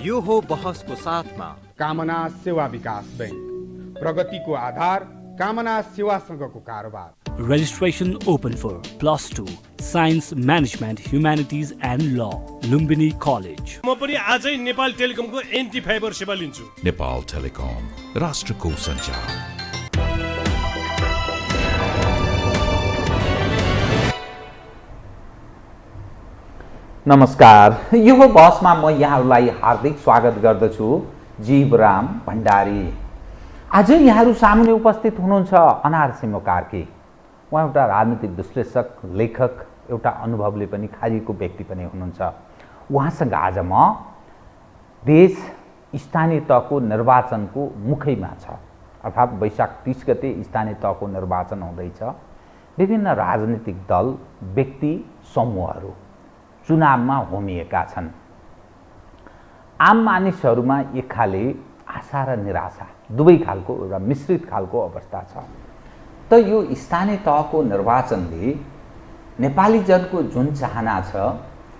यो हो बहसको साथमा कामना सेवा विकास बैंक, प्रगतिको आधार कामना सेवासँगको कारोबार। Registration open for +2 Science Management Humanities and Law, Lumbini College. म पनि आजै नेपाल टेलिकमको एन्टी फाइबर सेवा लिन्छु। नेपाल टेलिकम, राष्ट्रको सञ्चार। नमस्कार, यो हो बसमा म यहाँहरूलाई हार्दिक स्वागत गर्दछु। जीवराम भण्डारी। आज यहाँहरू सामुन्ने उपस्थित हुनुहुन्छ अनार सिंह कार्की। उहाँ एउटा राजनीतिक विश्लेषक, लेखक, एउटा अनुभवले पनि खारिएको व्यक्ति पनि हुनुहुन्छ। उहाँसँग आज म देश स्थानीय तहको निर्वाचनको मुखैमा छ, अर्थात् वैशाख 30 गते स्थानीय तहको निर्वाचन हुँदैछ। विभिन्न राजनीतिक दल, व्यक्ति, समूहहरू चुनावमा होमिएका छन्। आम मानिसहरूमा एक खाले आशा र निराशा, दुवै खालको एउटा मिश्रित खालको अवस्था छ। त यो स्थानीय तहको निर्वाचनले नेपाली जनको जुन चाहना छ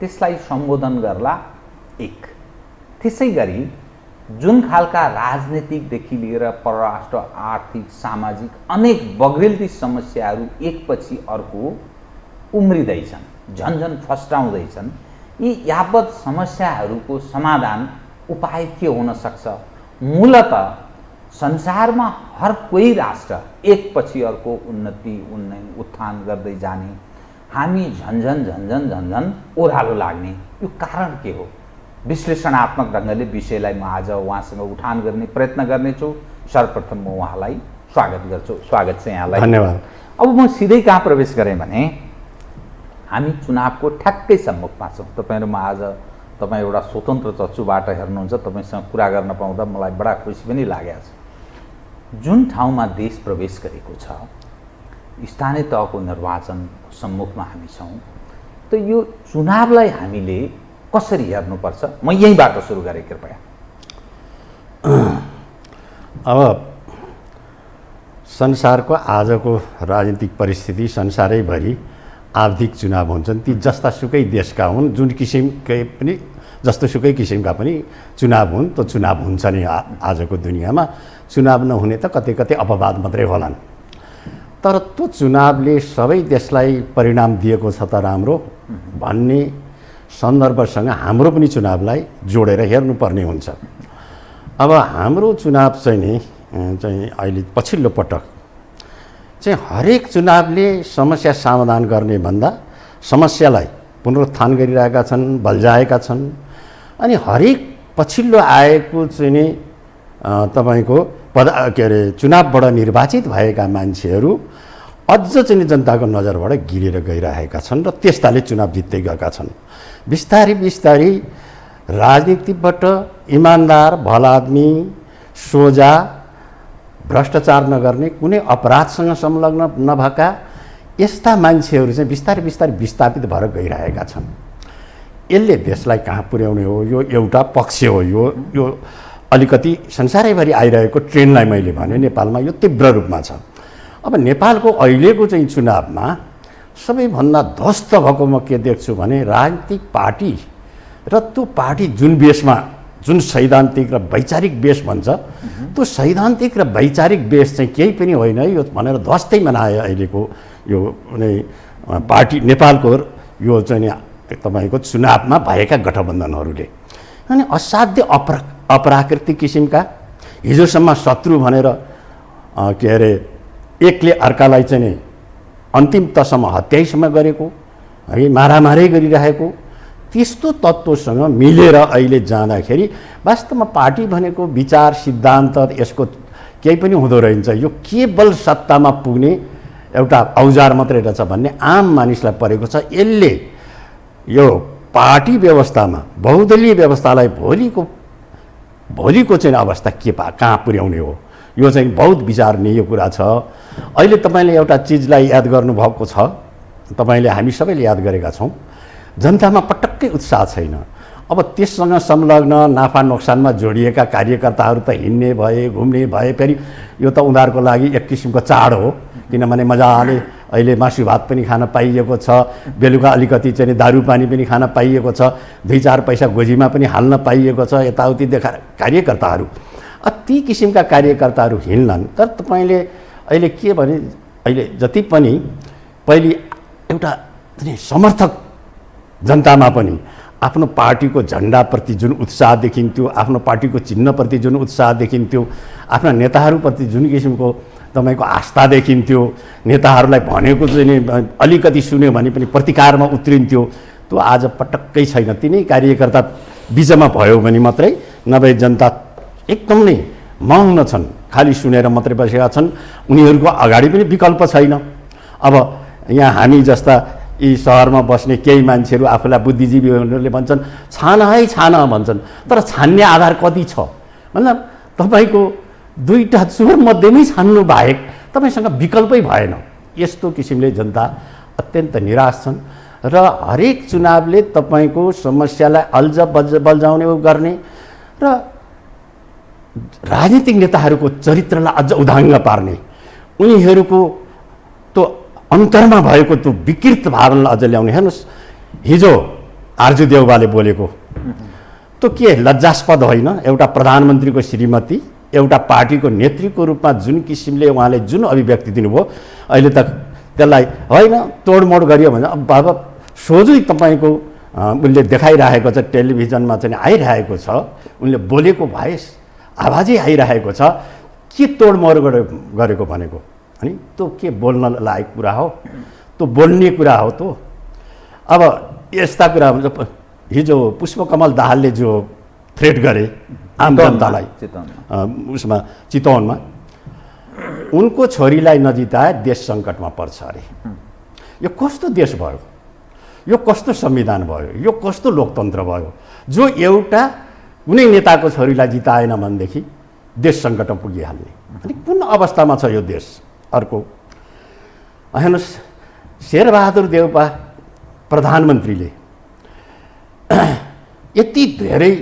त्यसलाई सम्बोधन गर्ला एक। त्यसै गरी जुन खालका राजनीतिकदेखि लिएर परराष्ट्र, आर्थिक, सामाजिक अनेक बग्रिल्ती समस्याहरू एकपछि अर्को उम्रिँदैछन्, झन्झन फस्टाउँदैछन्, यी यावत समस्याहरूको समाधान उपाय के हुन सक्छ? मूलतः संसारमा हर कोही राष्ट्र एकपछि अर्को उन्नति, उत्थान गर्दै जाने, हामी झन्झन ओह्रालो लाग्ने, यो कारण के हो? विश्लेषणात्मक ढङ्गले विषयलाई म आज उहाँसँग उठान गर्ने प्रयत्न गर्नेछु। सर्वप्रथम म उहाँलाई स्वागत गर्छु। स्वागत छ यहाँलाई। धन्यवाद। अब म सिधै कहाँ प्रवेश गरेँ भने हामी चुनावको ठ्याक्कै सम्मुखमा छौँ। तपाईँहरूमा आज तपाईँ एउटा स्वतन्त्र चक्षुबाट हेर्नुहुन्छ, तपाईँसँग कुरा गर्न पाउँदा मलाई बडा खुसी पनि लागेको छ। जुन ठाउँमा देश प्रवेश गरेको छ, स्थानीय तहको निर्वाचन सम्मुखमा हामी छौँ, त यो चुनावलाई हामीले कसरी हेर्नुपर्छ? म यहीँबाट सुरु गरेँ कृपया। अब संसारको आजको राजनीतिक परिस्थिति संसारैभरि आवधिक चुनाव हुन्छन्। ती जस्तासुकै देशका हुन्, जुन किसिमकै पनि, जस्तोसुकै किसिमका पनि चुनाव हुन्, त चुनाव हुन्छ नि। आजको दुनियाँमा चुनाव नहुने त कतै कतै अपवाद मात्रै होलान्। तर त्यो चुनावले सबै देशलाई परिणाम दिएको छ त राम्रो भन्ने सन्दर्भसँग हाम्रो पनि चुनावलाई जोडेर हेर्नुपर्ने हुन्छ। अब हाम्रो चुनाव चाहिँ अहिले पछिल्लो पटक चाहिँ हरेक चुनावले समस्या समाधान गर्ने भन्दा समस्यालाई पुनरुत्थान गरिरहेका छन्, बल्झाएका छन्। अनि हरेक पछिल्लो आएको चाहिँ तपाईँको चुनावबाट निर्वाचित भएका मान्छेहरू अझ चाहिँ जनताको नजरबाट गिरेर गइरहेका छन् र त्यस्ताले चुनाव जित्दै गएका छन्। बिस्तारै बिस्तारै राजनीतिबाट इमान्दार, भलादमी, सोझा, भ्रष्टाचार नगर्ने, कुनै अपराधसँग संलग्न नभएका यस्ता मान्छेहरू चाहिँ बिस्तारै बिस्तारै विस्थापित भएर गइरहेका छन्। यसले देशलाई कहाँ पुर्याउने हो? यो एउटा पक्ष हो। यो अलिकति संसारैभरि आइरहेको ट्रेन्डलाई मैले भने नेपालमा यो तीव्र रूपमा छ। अब नेपालको अहिलेको चाहिँ चुनावमा सबैभन्दा ध्वस्त भएको म के देख्छु भने राजनीतिक पार्टी र त्यो पार्टी जुन बेसमा, जुन सैद्धान्तिक र वैचारिक बेस भन्छ, त्यो सैद्धान्तिक र वैचारिक बेस चाहिँ केही पनि होइन यो भनेर ध्वस्तै मनायो अहिलेको यो पार्टी नेपालको यो चाहिँ तपाईँको चुनावमा भएका गठबन्धनहरूले। अनि असाध्य अप्राकृतिक किसिमका, हिजोसम्म शत्रु भनेर के अरे एकले अर्कालाई चाहिँ अन्तिम तहसम्म हत्याइसम्म गरेको है, मारामारी गरिरहेको त्यस्तो तत्त्वसँग मिलेर अहिले जाँदाखेरि वास्तवमा पार्टी भनेको विचार, सिद्धान्त यसको केही पनि हुँदो रहेछ। यो केवल सत्तामा पुग्ने एउटा औजार मात्रै रहेछ भन्ने आम मानिसलाई परेको छ। यसले यो पार्टी व्यवस्थामा, बहुदलीय व्यवस्थालाई भोलिको चाहिँ अवस्था कहाँ पुर्याउने हो, यो चाहिँ बहुत विचारणीय कुरा छ। अहिले तपाईँले एउटा चिजलाई याद गर्नुभएको छ, तपाईँले हामी सबैले याद गरेका छौँ, जनतामा पटक्कै उत्साह छैन। अब त्यससँग संलग्न नाफा नोक्सानमा जोडिएका कार्यकर्ताहरू त हिँड्ने भए, घुम्ने भए, फेरि यो त उनीहरूको लागि एक किसिमको चाड हो। किनभने मजाले अहिले मासु भात पनि खान पाइएको छ, बेलुका अलिकति चाहिँ दारू पानी पनि खान पाइएको छ, 2-4 पैसा गोजीमा पनि हाल्न पाइएको छ, यताउति देखाएर कार्यकर्ताहरू ती किसिमका कार्यकर्ताहरू हिँड्लान्। तर तपाईँले अहिले के भने अहिले जति पनि पहिले एउटा समर्थक जनतामा पनि आफ्नो पार्टीको झन्डाप्रति जुन उत्साह देखिन्थ्यो, आफ्नो पार्टीको चिन्हप्रति जुन उत्साह देखिन्थ्यो, आफ्ना नेताहरूप्रति जुन किसिमको तपाईँको आस्था देखिन्थ्यो, नेताहरूलाई भनेको चाहिँ अलिकति सुन्यो भने पनि प्रतिकारमा उत्रिन्थ्यो, त्यो आज पटक्कै छैन। तिनै कार्यकर्ता बिचमा भयो भने मात्रै, नभए जनता एकदम नै मौन छन्, खालि सुनेर मात्रै बसेका छन्। उनीहरूको अगाडि पनि विकल्प छैन। अब यहाँ हामी जस्ता यी सहरमा बस्ने केही मान्छेहरू आफूलाई बुद्धिजीवीहरूले भन्छन् छान है छान भन्छन्, तर छान्ने आधार कति छ? मतलब तपाईँको 2टा चोर मध्येमै छान्नु बाहेक तपाईँसँग विकल्पै भएन। यस्तो किसिमले जनता अत्यन्त निराश छन् र हरेक चुनावले तपाईँको समस्यालाई अल्झ बल्झाउने गर्ने र राजनीतिक नेताहरूको चरित्रलाई अझ उदाङ्ग पार्ने, उनीहरूको त्यो अन्तरमा भएको त्यो विकृत भावनालाई अझ ल्याउने। हेर्नुहोस्, हिजो आर्जु देउवाले बोलेको त्यो के लज्जास्पद होइन? एउटा प्रधानमन्त्रीको श्रीमती एउटा पार्टीको नेत्रीको रूपमा जुन किसिमले उहाँले जुन अभिव्यक्ति दिनुभयो, अहिले त त्यसलाई होइन तोडमोड गरियो भने अब बाबा सोझै तपाईँको उनले देखाइरहेको छ, टेलिभिजनमा चाहिँ आइरहेको छ, उनले बोलेको भएस आवाजै आइरहेको छ, के तोडमोड गरेको भनेको? अनि त्यो के बोल्न लायक कुरा हो? त्यो बोल्ने कुरा हो? त्यो अब यस्ता कुरा हिजो पुष्पकमल दाहालले जो थ्रेट गरे आम जनतालाई उसमा चितवनमा, उनको छोरीलाई नजिताए देश सङ्कटमा पर्छ अरे। यो कस्तो देश भयो? यो कस्तो संविधान भयो? यो कस्तो लोकतन्त्र भयो जो एउटा कुनै नेताको छोरीलाई जिताएन भनेदेखि देश सङ्कटमा पुगिहाल्ने? अनि कुन अवस्थामा छ यो देश? अर्को हेर्नुहोस्, शेरबहादुर देउपा प्रधानमन्त्रीले यति धेरै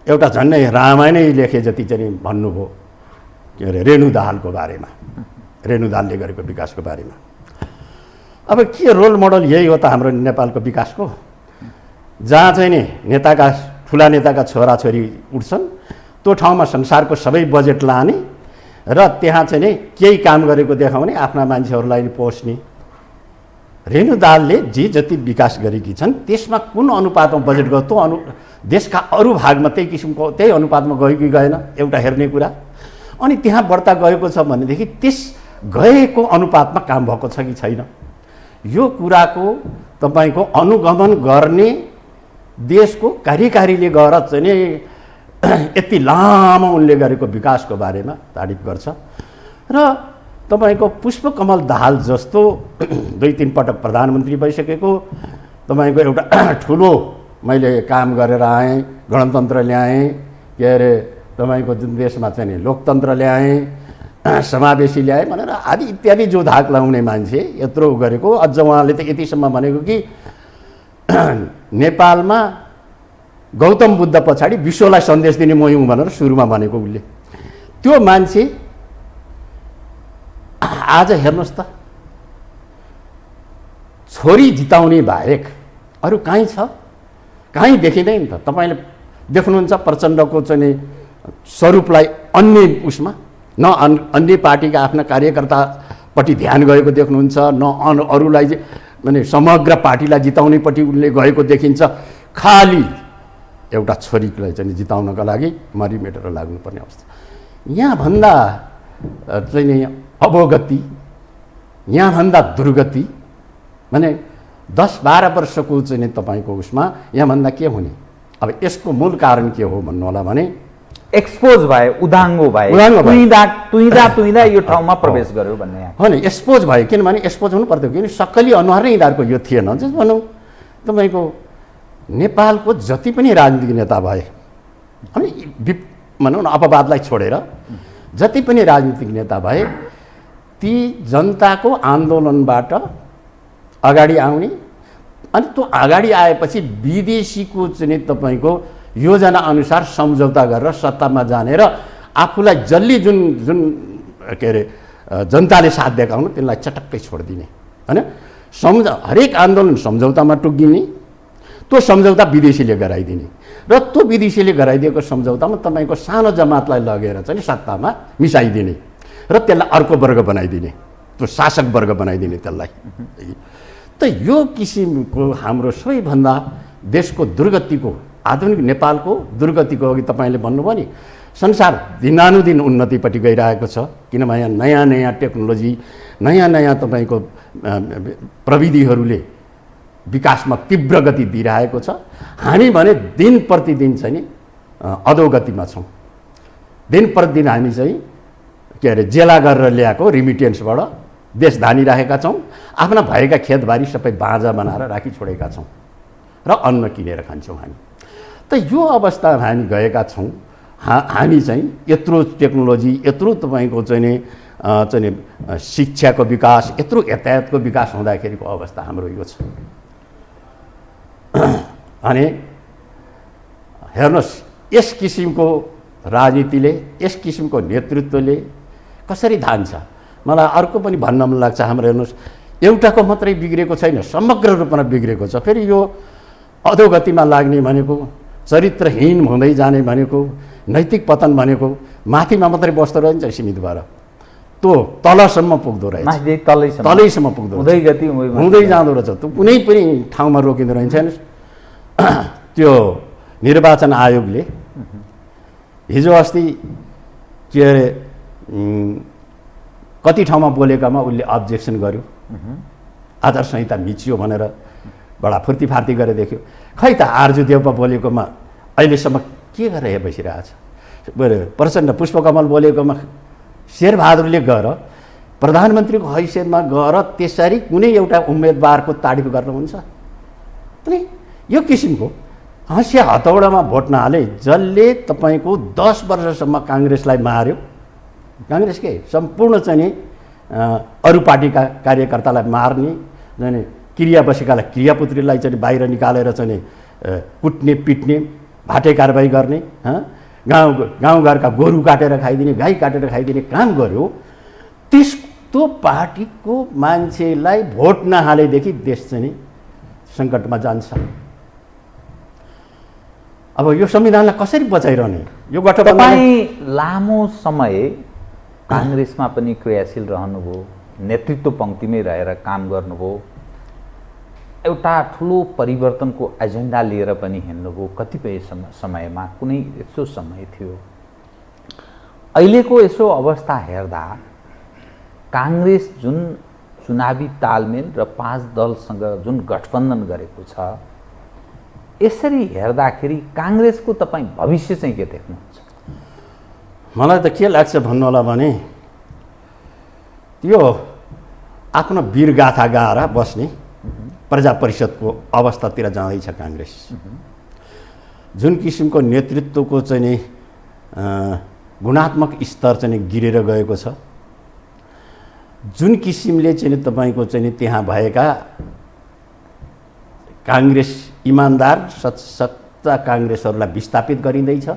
एउटा झन्डै रामायणै लेखे जति चाहिँ भन्नुभयो के अरे रेणु दाहालको बारेमा, रेणु दाहालले गरेको विकासको बारेमा। अब के रोल मोडल यही हो त हाम्रो नेपालको विकासको? जहाँ चाहिँ नि नेताका ठुला नेताका छोराछोरी उठ्छन्, त्यो ठाउँमा संसारको सबै बजेट लाने र त्यहाँ चाहिँ नि केही काम गरेको देखाउने, आफ्ना मान्छेहरूलाई पोस्ने। रेणु दाहालले जे जति विकास गरेकी छन् त्यसमा कुन अनुपातमा बजेट गयो? त्यो देशका अरू भागमा त्यही किसिमको त्यही अनुपातमा गयो कि गएन? एउटा हेर्ने कुरा। अनि त्यहाँ बढ्ता गएको छ भनेदेखि त्यस गएको अनुपातमा काम भएको छ कि छैन? यो कुराको तपाईँको अनुगमन गर्ने देशको कार्यकारीले गएर चाहिँ नि यति लामो उनले गरेको विकासको बारेमा तारिफ गर्छ। र तपाईँको पुष्पकमल दाहाल जस्तो 2-3 पटक प्रधानमन्त्री भइसकेको, तपाईँको एउटा ठुलो मैले काम गरेर आएँ, गणतन्त्र ल्याएँ, के अरे तपाईँको जुन देशमा चाहिँ नि लोकतन्त्र ल्याएँ, समावेशी ल्याएँ भनेर आदि इत्यादि जो धाक लाउने मान्छे यत्रो गरेको। अझ उहाँले त यतिसम्म भनेको कि नेपालमा गौतम बुद्ध पछाडि विश्वलाई सन्देश दिने म हुँ भनेर सुरुमा भनेको उसले। त्यो मान्छे आज हेर्नुहोस् त, छोरी जिताउने बाहेक अरू कहीँ छ? कहीँ देखिँदैन त। तपाईँले देख्नुहुन्छ प्रचण्डको चाहिँ स्वरूपलाई अन्य उसमा न अन्य पार्टीका आफ्ना कार्यकर्तापट्टि ध्यान गएको देख्नुहुन्छ, न अरूलाई माने समग्र पार्टीलाई जिताउनेपट्टि उनले गएको देखिन्छ। खालि एउटा छोरीलाई चाहिँ जिताउनका लागि मरिमेटेर लाग्नुपर्ने अवस्था। यहाँभन्दा चाहिँ नि अवगति, यहाँभन्दा दुर्गति माने 10-12 वर्षको चाहिँ तपाईँको उसमा यहाँभन्दा के हुने? अब यसको मूल कारण के हो भन्नु होला भने एक्सपोज भए, उदाङ्गो भए, तुइदा यो ठाउँमा प्रवेश गर्यो भन्ने हो नि। एक्सपोज भयो, किनभने एक्सपोज हुनु पर्थ्यो, किन सक्कली अनुहार नै यिनीहरूको यो थिएन। जस भनौँ तपाईँको नेपालको जति पनि राजनीतिक नेता भए, अनि भनौँ न अपवादलाई छोडेर जति पनि राजनीतिक नेता भए, ती जनताको आन्दोलनबाट अगाडि आउने, अनि त्यो अगाडि आएपछि विदेशीको चाहिँ तपाईँको योजना अनुसार सम्झौता गरेर सत्तामा जाने र आफूलाई जल्दी जुन के अरे जनताले साथ दिएका हुन् त्यसलाई चटक्कै छोडिदिने होइन। हरेक आन्दोलन सम्झौतामा टुङ्गिने, त्यो सम्झौता विदेशीले गराइदिने र त्यो विदेशीले गराइदिएको सम्झौतामा तपाईँको सानो जमातलाई लगेर चाहिँ सत्तामा मिसाइदिने र त्यसलाई अर्को वर्ग बनाइदिने, त्यो शासक वर्ग बनाइदिने त्यसलाई। त यो किसिमको हाम्रो सबैभन्दा देशको दुर्गतिको, आधुनिक नेपालको दुर्गतिको अघि तपाईँले भन्नुभयो नि, संसार दिनानुदिन उन्नतिपट्टि गइरहेको छ, किनभने नयाँ नयाँ टेक्नोलोजी, नयाँ नयाँ तपाईँको प्रविधिहरूले विकासमा तीव्र गति दिइरहेको छ। हामी भने दिन प्रतिदिन चाहिँ नि अधोगतिमा छौँ। दिन प्रतिदिन हामी चाहिँ के अरे जेला गरेर ल्याएको रिमिटेन्सबाट देश धानिरहेका छौँ। आफ्ना भएका खेतबारी सबै बाँझा बनाएर राखिछोडेका छौँ र अन्न किनेर खान्छौँ हामी। त यो अवस्थामा हामी गएका छौँ। हामी चाहिँ यत्रो टेक्नोलोजी, यत्रो तपाईँको चाहिँ शिक्षाको विकास, यत्रो यातायातको विकास हुँदाखेरिको अवस्था हाम्रो यो छ। अनि हेर्नुहोस्, यस किसिमको राजनीतिले, यस किसिमको नेतृत्वले कसरी धान्छ। मलाई अर्को पनि भन्न मन लाग्छ, हाम्रो हेर्नुहोस्, एउटाको मात्रै बिग्रेको छैन, समग्र रूपमा बिग्रेको छ। फेरि यो अधोगतिमा लाग्ने भनेको, चरित्रहीन हुँदै जाने भनेको, नैतिक पतन भनेको माथिमा मात्रै बस्दो रहेछ सीमित भएर, त्यो तलसम्म पुग्दो रहेछ, तलैसम्म पुग्दो हुँदै जाँदो रहेछ। त्यो कुनै पनि ठाउँमा रोकिँदो रहेछ। त्यो निर्वाचन आयोगले हिजो अस्ति के अरे कति ठाउँमा बोलेकामा उसले अब्जेक्सन गर्यो, आचार संहिता मिचियो भनेर बडा फुर्तीफार्ती गरेर देख्यो। खै त आर्जु देउपा बोलेकोमा अहिलेसम्म के गरेर बसिरहेछ। प्रचण्ड पुष्पकमल बोलेकोमा शेरबहादुरले गएर प्रधानमन्त्रीको हैसियतमा गएर त्यसरी कुनै एउटा उम्मेदवारको तारिफ गर्नुहुन्छ? अनि यो किसिमको हँसिया हतौडामा भोट नहाले, जसले तपाईँको 10 वर्षसम्म काङ्ग्रेसलाई मार्यो, काङ्ग्रेस के सम्पूर्ण चाहिँ अरू पार्टीका कार्यकर्तालाई मार्ने, जाने क्रिया बसेकालाई क्रियापुत्रीलाई चाहिँ बाहिर निकालेर चाहिँ कुट्ने, पिट्ने, भाटे कारबाही गर्ने, गाउँघरका गोरु काटेर खाइदिने, गाई काटेर खाइदिने काम गर्यो। त्यो पार्टीको मान्छेलाई भोट नहालेदेखि देश चाहिँ सङ्कटमा जान्छ। अब यो संविधानलाई कसरी बचाइरहने? यो गठबन्धन लामो समय काङ्ग्रेसमा पनि क्रियाशील रहनुभयो, नेतृत्व पङ्क्तिमै रहेर काम गर्नुभयो, एउटा ठुलो परिवर्तनको एजेन्डा लिएर पनि हिँड्नुभयो। कतिपय समयमा कुनै यस्तो समय थियो, अहिलेको यसो अवस्था हेर्दा काङ्ग्रेस जुन चुनावी तालमेल र 5 दलसँग जुन गठबन्धन गरेको छ, यसरी हेर्दाखेरि काङ्ग्रेसको तपाईँ भविष्य चाहिँ के देख्नुहुन्छ? मलाई त के लाग्छ भन्नु होला भने, यो आफ्नो वीरगाथा गाएर बस्ने प्रजा परिषदको अवस्थातिर जाँदैछ काङ्ग्रेस। जुन किसिमको नेतृत्वको चाहिँ नि गुणात्मक स्तर चाहिँ गिरेर गएको छ, जुन किसिमले चाहिँ तपाईँको चाहिँ त्यहाँ भएका काङ्ग्रेस इमान्दार सच्चा काङ्ग्रेसहरूलाई विस्थापित गरिँदैछ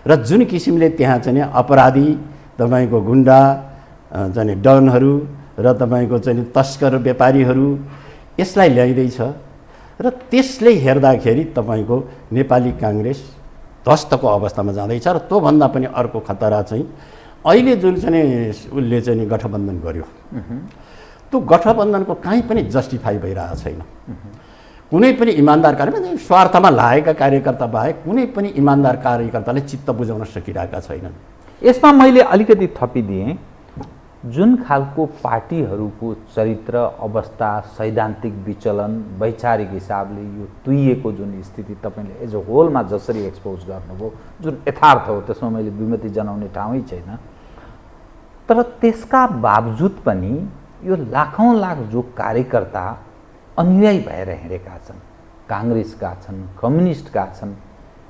र जुन किसिमले त्यहाँ चाहिँ अपराधी, तपाईँको गुन्डा चाहिँ डनहरू र तपाईँको चाहिँ तस्कर व्यापारीहरू यसलाई ल्याइँदैछ र त्यसले हेर्दाखेरि तपाईँको नेपाली काङ्ग्रेस ध्वस्तको अवस्थामा जाँदैछ। र त्योभन्दा पनि अर्को खतरा चाहिँ अहिले जुन चाहिँ उसले चाहिँ गठबन्धन गर्यो, त्यो गठबन्धनको कहीँ पनि जस्टिफाई भइरहेको छैन। कुनै पनि इमान्दार कार्यकर्ता, स्वार्थमा लागेका कार्यकर्ता बाहेक कुनै पनि इमान्दार कार्यकर्ताले चित्त बुझाउन सकिरहेका छैनन्। यसमा मैले अलिकति थपिदिएँ, जुन खालको पार्टीहरूको चरित्र अवस्था, सैद्धान्तिक विचलन, वैचारिक हिसाबले यो तुइएको जुन स्थिति तपाईँले एज अ होलमा जसरी एक्सपोज गर्नुभयो, जुन यथार्थ हो, त्यसमा मैले विमति जनाउने ठाउँै छैन। तर त्यसका बावजुद पनि यो लाखौँ लाख जो कार्यकर्ता अनुयायी भएर हिँडेका छन्, काङ्ग्रेसका छन्, कम्युनिस्टका छन्,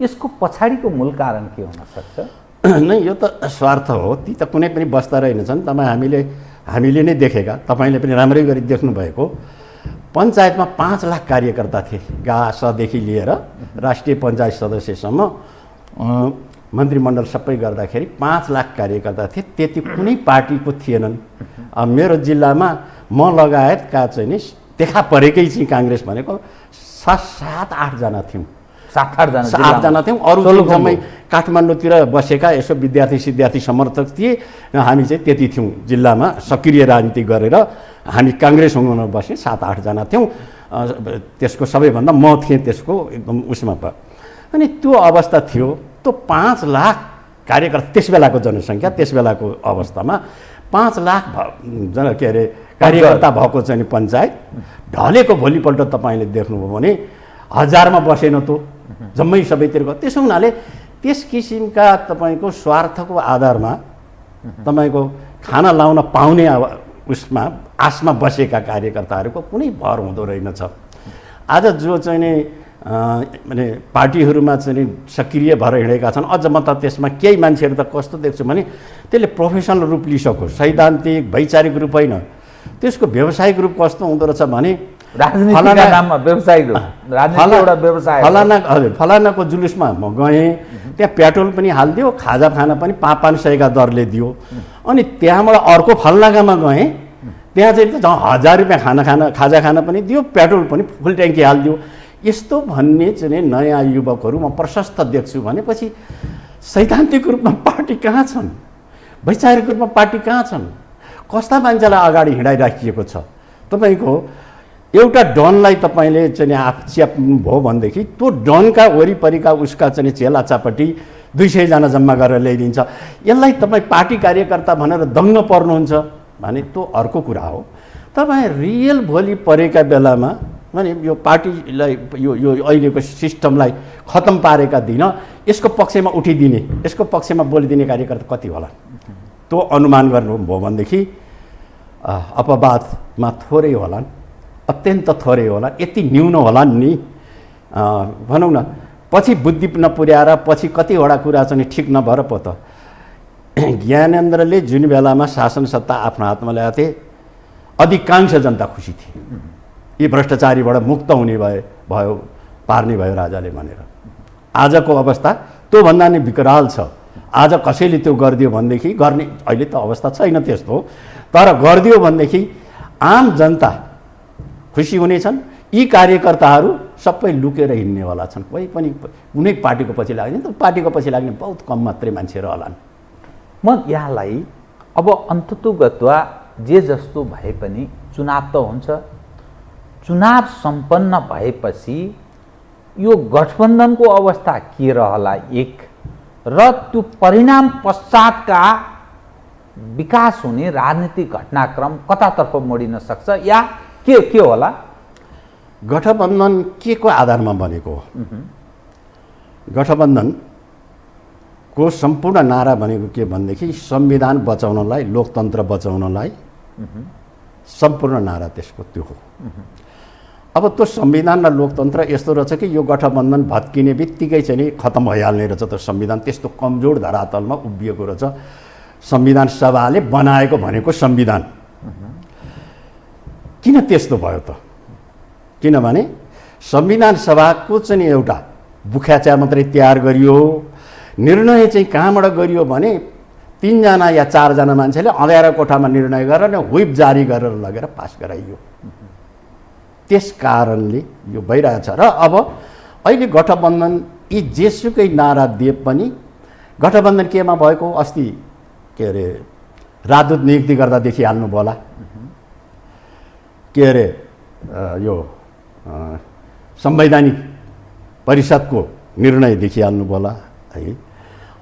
यसको पछाडिको मूल कारण के हुन सक्छ? नै यो त स्वार्थ हो। ती त कुनै पनि बस्दा रहेनछन्। हामीले नै देखेका, तपाईँले पनि राम्रै गरी देख्नुभएको, पञ्चायतमा 5 लाख कार्यकर्ता थिए, गाँसदेखि लिएर राष्ट्रिय पञ्चायत सदस्यसम्म। मन्त्रीमण्डल सबै गर्दाखेरि 5 लाख कार्यकर्ता थिए, त्यति कुनै पार्टीको थिएनन्। मेरो जिल्लामा म लगायतका चाहिँ नि देखा परेकै चाहिँ काङ्ग्रेस भनेको 7-8 जना थियौँ। 7-8 जना थियौँ। अरू चाहिँ जम्मै काठमाडौँतिर बसेका यसो विद्यार्थी समर्थक थिए। हामी चाहिँ त्यति थियौँ जिल्लामा सक्रिय राजनीति गरेर हामी काङ्ग्रेस हुन बसेँ। 7-8 जना थियौँ। त्यसको सबैभन्दा म थिएँ त्यसको एकदम उसमा भयो। अनि त्यो अवस्था थियो। त्यो 5 लाख कार्यकर्ता त्यस बेलाको जनसङ्ख्या, त्यस बेलाको अवस्थामा 5 लाख कार्यकर्ता भएको चाहिँ पञ्चायत ढलेको भोलिपल्ट तपाईँले देख्नुभयो भने 1000मा बसेन त जम्मै सबैतिर गयो। त्यसो हुनाले त्यस किसिमका तपाईँको स्वार्थको आधारमा तपाईँको खाना लाउन पाउने उसमा आशमा बसेका कार्यकर्ताहरूको कुनै भर हुँदो रहेनछ। आज जो चाहिँ नि माने पार्टीहरूमा चाहिँ सक्रिय भएर हिँडेका छन्, अझ म त त्यसमा केही मान्छेहरू त कस्तो देख्छु भने त्यसले प्रोफेसनल रूप लिइसक्यो, सैद्धान्तिक वैचारिक रूप होइन, त्यसको व्यावसायिक रूप कस्तो हुँदो रहेछ भने राजनीतिका नाममा व्यावसायिक रूप, राजनीति एउटा व्यवसाय। फलानाको जुलुसमा म गएँ, त्यहाँ पेट्रोल पनि हालिदियो, खाजा खाना पनि 500-500 दरले दियो। अनि त्यहाँबाट अर्को फलानाकामा गएँ, त्यहाँ चाहिँ त 1000 रुपियाँ खाजा खाना पनि दियो, पेट्रोल पनि फुल ट्याङ्की हालिदियो। यस्तो भन्ने चाहिँ नयाँ युवकहरू म प्रशस्त देख्छु। भनेपछि सैद्धान्तिक रूपमा पार्टी कहाँ छन्, वैचारिक रूपमा पार्टी कहाँ छन्, कस्ता मान्छेलाई अगाडि हिँडाइराखिएको छ। तपाईँको एउटा डनलाई तपाईँले चाहिँ च्याप्नुभयो भनेदेखि त्यो डनका वरिपरिका उसका चाहिँ चेलाचापट्टि 200 जना जम्मा गरेर ल्याइदिन्छ। यसलाई तपाईँ पार्टी कार्यकर्ता भनेर दङ्ग पर्नुहुन्छ भने त्यो अर्को कुरा हो। तपाईँ रियल भोलि परेका बेलामा भने यो पार्टीलाई यो अहिलेको सिस्टमलाई खत्तम पारेका दिन यसको पक्षमा उठिदिने, यसको पक्षमा बोलिदिने कार्यकर्ता कति होला, त्यो अनुमान गर्नुभयो भनेदेखि अपवादमा थोरै होलान्, अत्यन्त थोरै होलान्, यति न्यून होलान् नि। भनौँ न पछि बुद्धि नपुर्याएर पछि कतिवटा कुरा चाहिँ ठिक नभएर पो त ज्ञानेन्द्रले जुन बेलामा शासन सत्ता आफ्नो हातमा ल्याएको थिए अधिकांश जनता खुसी थिए। यी भ्रष्टाचारीबाट मुक्त हुने भयो पार्ने भयो राजाले भनेर। आजको अवस्था त्योभन्दा नि विकराल छ। आज कसैले त्यो गरिदियो भनेदेखि गर्ने अहिले त अवस्था छैन त्यस्तो, तर गरिदियो भनेदेखि आम जनता खुसी हुनेछन्। यी कार्यकर्ताहरू सबै लुकेर हिँड्नेवाला छन्, कोही पनि कुनै पार्टीको पछि लाग्ने, त पार्टीको पछि लाग्ने बहुत कम मात्रै मान्छेहरू होलान्। म यहाँलाई अब अन्ततोगत्वा जे जस्तो भए पनि चुनाव त हुन्छ, चुनाव सम्पन्न भएपछि यो गठबन्धनको अवस्था के रहला एक, र त्यो परिणाम पश्चातका विकास हुने राजनीतिक घटनाक्रम कतातर्फ मोडिन सक्छ या के होला? गठबन्धन के को आधारमा बनेको? गठबन्धनको सम्पूर्ण नारा भनेको के भनेदेखि संविधान बचाउनलाई, लोकतन्त्र बचाउनलाई सम्पूर्ण नारा त्यसको त्यो हो। अब त्यो संविधान र लोकतन्त्र यस्तो रहेछ कि यो गठबन्धन भत्किने बित्तिकै चाहिँ नि खत्तम भइहाल्ने रहेछ। त्यो संविधान त्यस्तो कमजोर धरातलमा उभिएको रहेछ। संविधान सभाले बनाएको भनेको संविधान किन त्यस्तो भयो त? किनभने संविधान सभाको चाहिँ एउटा बुख्याचा मात्रै तयार गरियो, निर्णय चाहिँ कहाँबाट गरियो भने 3 जना या 4 जना मान्छेले अँध्यारो कोठामा निर्णय गरेर व्हिप जारी गरेर लगेर पास गराइयो। त्यस कारणले यो भइरहेछ। र अब अहिले गठबन्धन यी जेसुकै नारा दिए पनि गठबन्धन केमा भएको? अस्ति के अरे राजदूत नियुक्ति गर्दा देखिहाल्नु होला, के अरे यो संवैधानिक परिषदको निर्णय देखिहाल्नु होला है।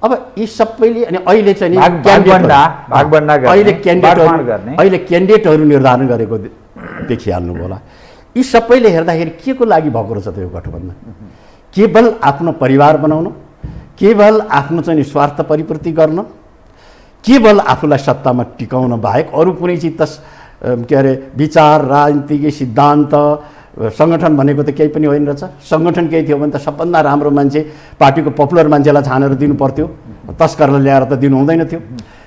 अब यी सबैले अनि अहिले चाहिँ अहिले क्यान्डिडेटहरू निर्धारण गरेको देखिहाल्नु होला। यी सबैले हेर्दाखेरि के को लागि भएको रहेछ त यो गठबन्धन? केवल आफ्नो परिवार बनाउन, केवल आफ्नो चाहिँ स्वार्थ परिपूर्ति गर्न, केवल आफूलाई सत्तामा टिकाउन बाहेक अरू कुनै चिज त के अरे विचार, राजनीतिक सिद्धान्त, सङ्गठन भनेको त केही पनि होइन रहेछ। सङ्गठन केही थियो भने त सबभन्दा राम्रो मान्छे, पार्टीको पपुलर मान्छेलाई छानेर दिनु पर्थ्यो, तस्करलाई ल्याएर त दिनु हुँदैन थियो।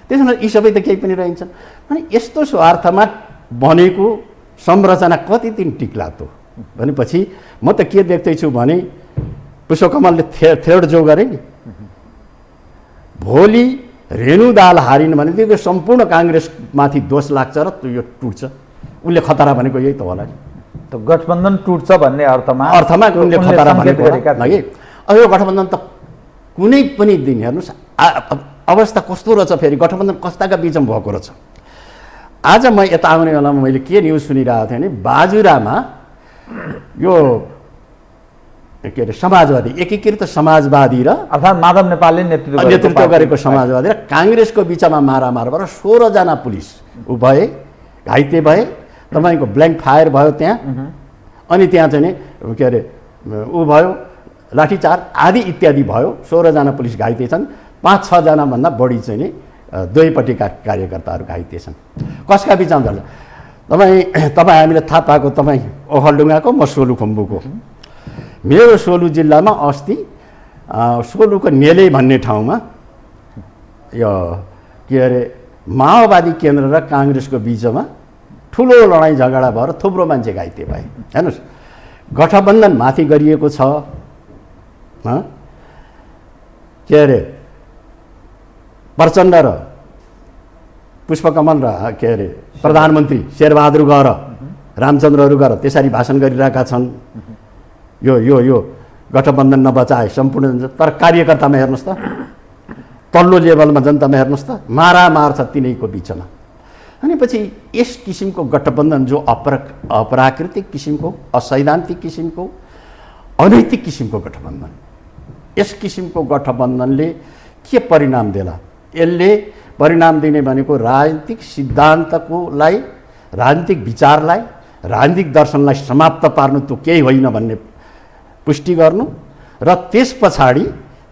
त्यसो भए यी सबै त केही पनि रहन्छन्। अनि यस्तो स्वार्थमा बनेको संरचना कति दिन टिक्ला त भनेपछि म त के देख्दैछु भने पुष्पकमलले थ्रेड जो गरे नि, भोलि रेणु दाल हारिन् भने त्यो सम्पूर्ण काङ्ग्रेसमाथि दोष लाग्छ र यो टुट्छ। उसले खतरा भनेको यही त होला नि। त गठबन्धन टुट्छ भन्ने अर्थमा उनले खतरा भनेको होला कि अब यो गठबन्धन त कुनै पनि दिन हेर्नुहोस् अवस्था कस्तो रहेछ, फेरि गठबन्धन कस्ताका बिचमा भएको रहेछ। आज म यता आउने बेलामा मैले के न्युज सुनिरहेको थिएँ भने बाजुरामा यो के अरे समाजवादी एकीकृत समाजवादी र अर्थात् माधव नेपालले नेतृत्व गरेको समाजवादी र काङ्ग्रेसको बिचमा मारामार भएर 16 जना पुलिस भए, घाइते भए, तपाईँको ब्ल्याङ्क फायर भयो त्यहाँ। अनि त्यहाँ चाहिँ नि के अरे भयो लाठीचार्ज आदि इत्यादि भयो। 16 जना पुलिस घाइते छन्, 5-6 जनाभन्दा बढी चाहिँ नि दुवैपट्टिका कार्यकर्ताहरू घाइते छन्। कसका बिचमा झर्छ तपाईँ हामीलाई थाहा पाएको, तपाईँ ओखलढुङ्गाको, म सोलुखुम्बुको। मेरो सोलु जिल्लामा अस्ति सोलुको नेले भन्ने ठाउँमा यो के अरे माओवादी केन्द्र र काङ्ग्रेसको बिचमा ठुलो लडाइँ झगडा भएर थुप्रो मान्छे घाइते भए। हेर्नुहोस् गठबन्धन माथि गरिएको छ, के अरे प्रचण्ड र पुष्पकमल र के अरे प्रधानमन्त्री शेरबहादुर गएर रामचन्द्रहरू गएर त्यसरी भाषण गरिरहेका छन्। यो यो यो गठबन्धन नबचाए सम्पूर्ण। तर कार्यकर्तामा हेर्नुहोस् त, तल्लो लेभलमा जनतामा हेर्नुहोस् त, मारामार छ तिनैको बिचमा। अनि पछि यस किसिमको गठबन्धन जो अप्राकृतिक किसिमको, असैद्धान्तिक किसिमको, अनैतिक किसिमको गठबन्धन, यस किसिमको गठबन्धनले के परिणाम देला? यसले परिणाम दिने भनेको राजनीतिक सिद्धान्तकोलाई, राजनीतिक विचारलाई, राजनीतिक दर्शनलाई समाप्त पार्नु त्यो केही होइन भन्ने पुष्टि गर्नु र त्यस पछाडि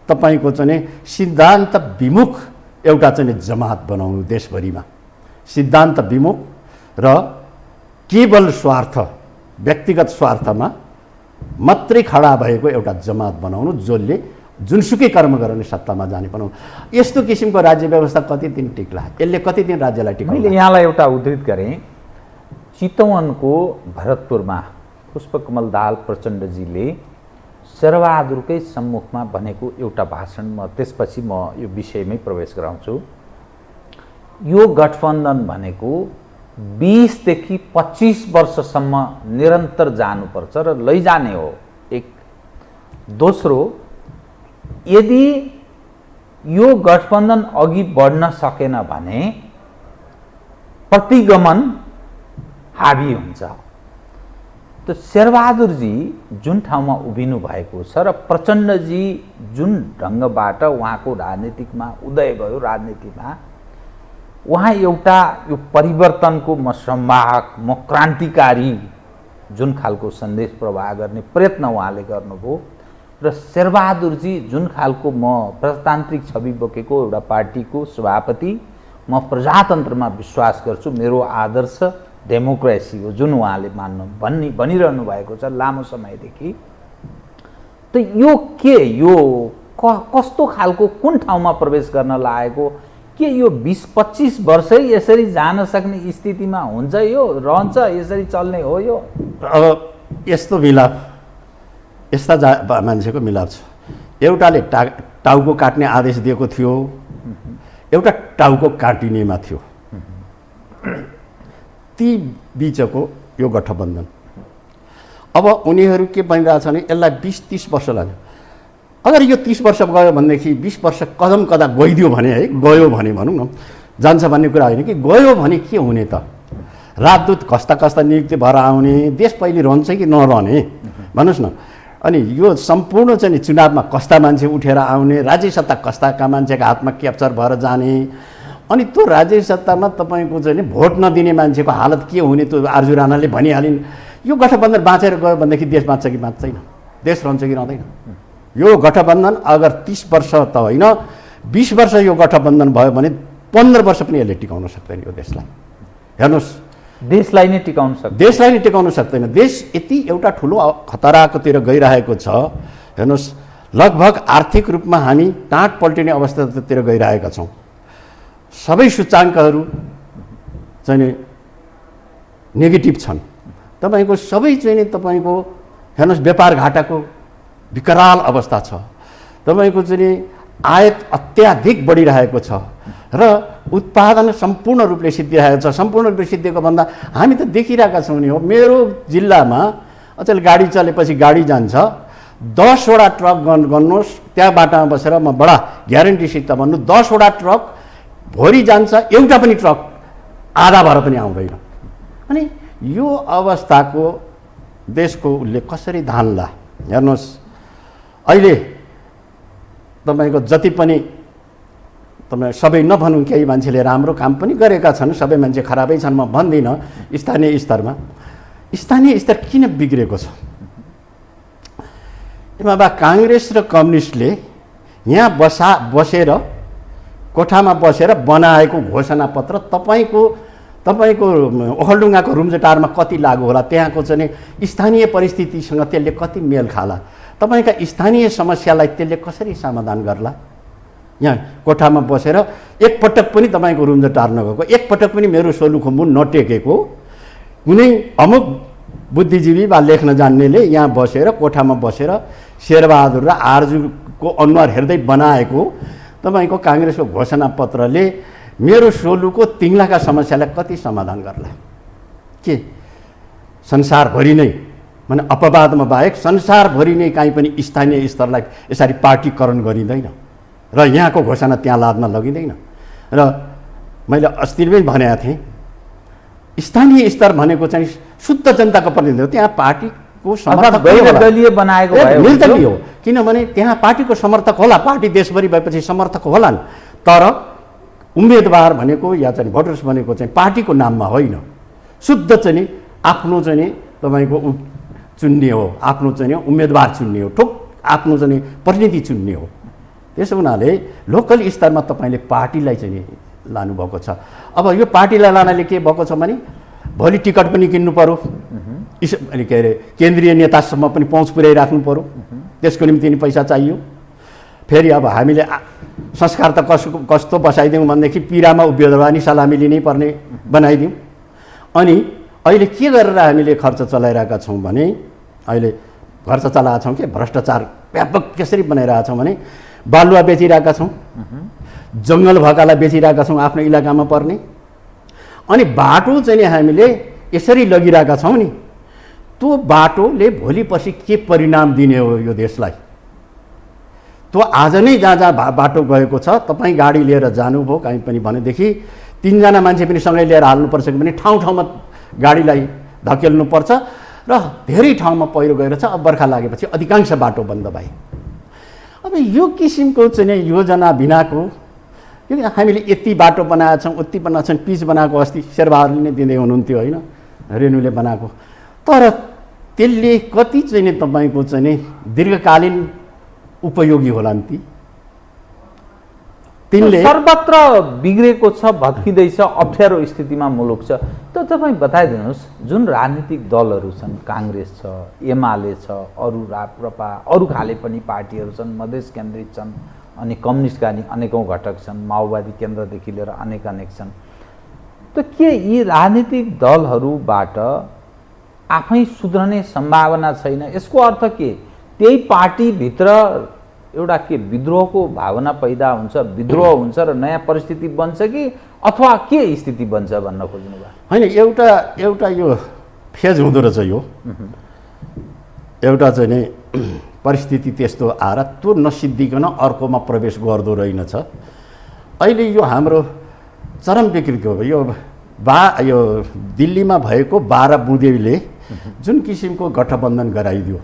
तपाईँको चाहिँ सिद्धान्त विमुख एउटा चाहिँ जमात बनाउनु देशभरिमा। सिद्धान्त विमुख र केवल स्वार्थ, व्यक्तिगत स्वार्थमा मात्रै खडा भएको एउटा जमात बनाउनु, जसले जुनसुकै कर्म गर्ने सत्तामा जाने बनाउनु। यस्तो किसिमको राज्य व्यवस्था कति दिन टिक्ला? यसले कति दिन राज्यलाई टिकाउला? मैले यहाँलाई एउटा उद्धृत गरेँ, चितवनको भरतपुरमा पुष्पकमल दाहाल प्रचण्डजीले शेरबहादुरकै सम्मुखमा भनेको एउटा भाषण, म त्यसपछि म यो विषयमै प्रवेश गराउँछु। यो गठबन्धन भनेको 20 देखि 25 वर्षसम्म निरन्तर जानुपर्छ र लैजाने हो। एक दोस्रो, यदि यो गठबन्धन अघि बढ्न सकेन भने प्रतिगमन हावी हुन्छ। त शेरबहादुरजी जुन ठाउँमा उभिनु भएको छ र प्रचण्डजी जुन ढङ्गबाट उहाँको राजनीतिकमा उदय भयो, राजनीतिमा उहाँ एउटा यो परिवर्तनको म संवाहक, म क्रान्तिकारी जुन खालको सन्देश प्रवाह गर्ने प्रयत्न उहाँले गर्नुभयो र शेरबहादुरजी जुन खालको म प्रजातान्त्रिक छवि बोकेको एउटा पार्टीको सभापति, म प्रजातन्त्रमा विश्वास गर्छु, मेरो आदर्श डेमोक्रेसी हो जुन उहाँले भनिरहनु भएको छ लामो समयदेखि। त यो के, यो कस्तो खालको कुन ठाउँमा प्रवेश गर्न लागेको? के यो 20-25 वर्षै यसरी जान सक्ने स्थितिमा हुन्छ? यो रहन्छ, यसरी चल्ने हो? यो अब यस्तो मिलाप, यस्ता मान्छेको मिलाप छ। एउटाले टाउको काट्ने आदेश दिएको थियो, एउटा टाउको काटिनेमा थियो। ती बिचको यो गठबन्धन अब उनीहरू के बनिरहेछ भने यसलाई 20-30 वर्ष लाग्यो। अगर यो 30 वर्ष गयो भनेदेखि 20 वर्ष कदम कदा गइदियो भने, है गयो भने भनौँ न, जान्छ भन्ने कुरा होइन कि गयो भने के हुने त? राजदूत कस्ता कस्ता नियुक्ति भएर आउने, देश पहिले रहन्छ कि नरहने भन्नुहोस् न। अनि यो सम्पूर्ण चाहिँ चुनावमा कस्ता मान्छे उठेर आउने, राज्य सत्ता कस्ताका मान्छेका हातमा क्याप्चर भएर जाने, अनि त्यो राज्य सत्तामा तपाईँको चाहिँ भोट नदिने मान्छेको हालत के हुने, त्यो आर्जु राणाले भनिहालिन्। यो गठबन्धन बाँचेर गयो भनेदेखि देश बाँच्छ कि बाँच्दैन, देश रहन्छ कि रहँदैन? यो गठबन्धन अगर 30 वर्ष त होइन 20 वर्ष यो गठबन्धन भयो भने 15 वर्ष पनि यसले टिकाउन सक्दैन यो देशलाई। हेर्नुहोस्, देशलाई नै टिकाउन सक्दैन, देशलाई नै टिकाउन सक्दैन। देश यति एउटा ठुलो खतराकोतिर गइरहेको छ। हेर्नुहोस्, लगभग आर्थिक रूपमा हामी टाँट पल्टिने अवस्थातिर गइरहेका छौँ। सबै सूचाङ्कहरू चाहिँ नेगेटिभ छन्। तपाईँको सबै चाहिँ तपाईँको हेर्नुहोस्, व्यापार घाटाको विकराल अवस्था छ। तपाईँको चाहिँ आयात अत्याधिक बढिरहेको छ र उत्पादन सम्पूर्ण रूपले सिद्धिरहेको छ। सम्पूर्ण रूपले सिद्धिएको भन्दा हामी त देखिरहेका छौँ नि हो। मेरो जिल्लामा अचेल गाडी चलेपछि गाडी जान्छ, 10 वटा ट्रक गर्नुहोस्, त्यहाँ बाटामा बसेर म बडा ग्यारेन्टीसित भन्नु 10 वटा ट्रक भोलि जान्छ, एउटा पनि ट्रक आधा भएर पनि आउँदैन। अनि यो अवस्थाको देशको उसले कसरी धान्ला? हेर्नुहोस्, अहिले तपाईँको जति पनि तपाईँ सबै नभनौँ, केही मान्छेले राम्रो काम पनि गरेका छन्, सबै मान्छे खराबै छन् म भन्दिनँ। स्थानीय स्तरमा स्थानीय स्तर किन बिग्रेको छ? बाबा काङ्ग्रेस र कम्युनिस्टले यहाँ बसेर कोठामा बसेर बनाएको घोषणापत्र तपाईँको ओखलढुङ्गाको रुम्जेटारमा कति लागु होला, त्यहाँको चाहिँ स्थानीय परिस्थितिसँग त्यसले कति मेल खाला, तपाईँका स्थानीय समस्यालाई त्यसले कसरी समाधान गर्ला? यहाँ कोठामा बसेर एकपटक पनि तपाईँको रुम्जेटार नगएको, एकपटक पनि मेरो सोलुखुम्बु नटेकेको कुनै अमुक बुद्धिजीवी वा लेख्न जान्नेले यहाँ बसेर कोठामा बसेर शेरबहादुर र आरजुको अनुहार हेर्दै बनाएको तपाईँको काङ्ग्रेसको घोषणापत्रले मेरो सोलुको तिङ्लाका समस्यालाई कति समाधान गर्ला? के संसारभरि नै माने अपवादमा बाहेक संसारभरि नै काहीँ पनि स्थानीय स्तरलाई यसरी पार्टीकरण गरिँदैन र यहाँको घोषणा त्यहाँ लाद्न लगिँदैन। र मैले अस्ति पनि भनेको थिएँ, स्थानीय स्तर भनेको चाहिँ शुद्ध जनताको प्रतिनिधि हो। त्यहाँ पार्टीको समर्थक निर्दलीय बनाएको भयो, निर्दलीय हो, किनभने त्यहाँ पार्टीको समर्थक होला, पार्टी देशभरि भएपछि समर्थक होलान्, तर उम्मेदवार भनेको या चाहिँ भोटर्स भनेको चाहिँ पार्टीको नाममा होइन, शुद्ध चाहिँ आफ्नो चाहिँ तपाईँको चुन्ने हो, आफ्नो चाहिँ उम्मेदवार चुन्ने हो, ठोक आफ्नो चाहिँ प्रतिनिधि चुन्ने हो। त्यसो हुनाले लोकल स्तरमा तपाईँले पार्टीलाई चाहिँ लानुभएको छ। अब यो पार्टीलाई लानाले के भएको छ भने भोलि टिकट पनि किन्नु पर्यो, अनि के अरे केन्द्रीय नेतासम्म पनि पहुँच पुर्याइराख्नु पर्यो, त्यसको निम्ति नि पैसा चाहियो। फेरि अब हामीले संस्कार त कस्तो बसाइदिउँ भनेदेखि पिरामा उभियो नि सलामी लिनै पर्ने बनाइदिउँ। अनि अहिले के गरेर हामीले खर्च चलाइरहेका छौँ भने, अहिले खर्च चलाएका छौँ कि भ्रष्टाचार व्यापक कसरी बनाइरहेका छौँ भने बालुवा बेचिरहेका छौँ, जङ्गल भएकालाई बेचिरहेका छौँ आफ्नो इलाकामा पर्ने, अनि बाटो चाहिँ हामीले यसरी लगिरहेका छौँ नि, त्यो बाटोले भोलि पछि के परिणाम दिने हो यो देशलाई? त्यो आज नै जहाँ जहाँ बाटो गएको छ, तपाईँ गाडी लिएर जानुभयो कहीँ पनि भनेदेखि 3 जना मान्छे पनि सँगै लिएर हाल्नुपर्छ कि पनि ठाउँ ठाउँमा गाडीलाई धकेल्नुपर्छ र धेरै ठाउँमा पहिरो गएर छ। अब बर्खा लागेपछि अधिकांश बाटो बन्द भए। अब यो किसिमको चाहिँ योजना बिनाको हामीले यति बाटो बनाएका छौँ, उति बनाएको छौँ, पिच बनाएको अस्ति शेरबहादुरले नै दिँदै हुनुहुन्थ्यो होइन, रेणुले बनाएको, तर त्यसले कति चाहिँ तपाईँको चाहिँ दीर्घकालीन उपयोगी होला नि? तिनले सर्वत्र बिग्रेको छ, भत्किँदैछ, अप्ठ्यारो स्थितिमा मुलुक छ। त तपाईँ बताइदिनुहोस्, जुन राजनीतिक दलहरू छन्, काङ्ग्रेस छ, एमाले छ, अरू राप्रपा, अरू खाले पनि पार्टीहरू छन्, मधेस केन्द्रित छन्, अनि कम्युनिस्टका नि अनेकौँ घटक छन्, माओवादी केन्द्रदेखि लिएर अनेक छन्। त के यी राजनीतिक दलहरूबाट आफै सुध्रने सम्भावना छैन? यसको अर्थ के? त्यही पार्टीभित्र एउटा के विद्रोहको भावना पैदा हुन्छ, विद्रोह हुन्छ र नयाँ परिस्थिति बन्छ कि अथवा के स्थिति बन्छ भन्न खोज्नु भयो? होइन, एउटा यो फेज हुँदो रहेछ। यो एउटा चाहिँ नि परिस्थिति त्यस्तो आएर त्यो नसिद्धिकन अर्कोमा प्रवेश गर्दो रहेनछ। अहिले यो हाम्रो चरम विकृति हो। यो दिल्लीमा भएको 12 बुँदेले जुन किसिमको गठबन्धन गराइदियो,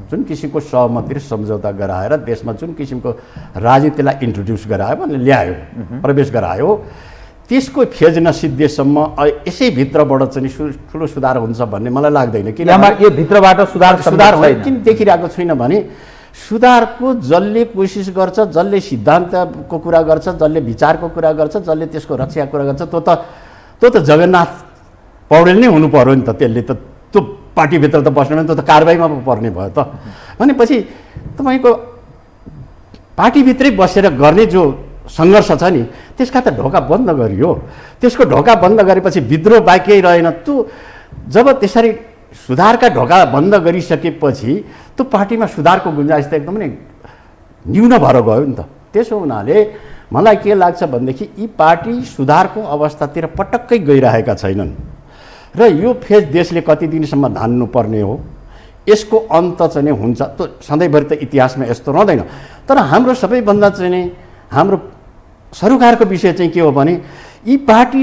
जुन किसिमको सहमति र सम्झौता गराएर देशमा जुन किसिमको राजनीतिलाई इन्ट्रोड्युस गरायो भने ल्यायो, प्रवेश गरायो, त्यसको फेज नसिद्धिएसम्म यसै भित्रबाट चाहिँ ठुलो सुधार हुन्छ भन्ने मलाई लाग्दैन। किनभने यो भित्रबाट सुधार किन देखिरहेको छैन भने सुधारको जसले कोसिस गर्छ, जसले सिद्धान्तको कुरा गर्छ, जसले विचारको कुरा गर्छ, जसले त्यसको रक्षाको कुरा गर्छ, त्यो त जगन्नाथ पौडेल नै हुनु पर्यो नि त। त्यसले त त्यो पार्टीभित्र त बस्नु भने त्यो त कारबाहीमा पर्ने भयो त। भनेपछि तपाईँको पार्टीभित्रै बसेर गर्ने जो सङ्घर्ष छ नि, त्यसका त ढोका बन्द गरियो। त्यसको ढोका बन्द गरेपछि विद्रोह बाँकी रहेन। त्यो जब त्यसरी सुधारका ढोका बन्द गरिसकेपछि त्यो पार्टीमा सुधारको गुन्जाइस त एकदमै न्यून भएर गयो नि त। त्यसो हुनाले मलाई के लाग्छ भनेदेखि यी पार्टी सुधारको अवस्थातिर पटक्कै गइरहेका छैनन् र यो फेज देशले कति दिनसम्म धान्नुपर्ने हो, यसको अन्त चाहिँ नै हुन्छ। त सधैँभरि त इतिहासमा यस्तो रहँदैन, तर हाम्रो सबैभन्दा चाहिँ नै हाम्रो सरोकारको विषय चाहिँ के हो भने यी पार्टी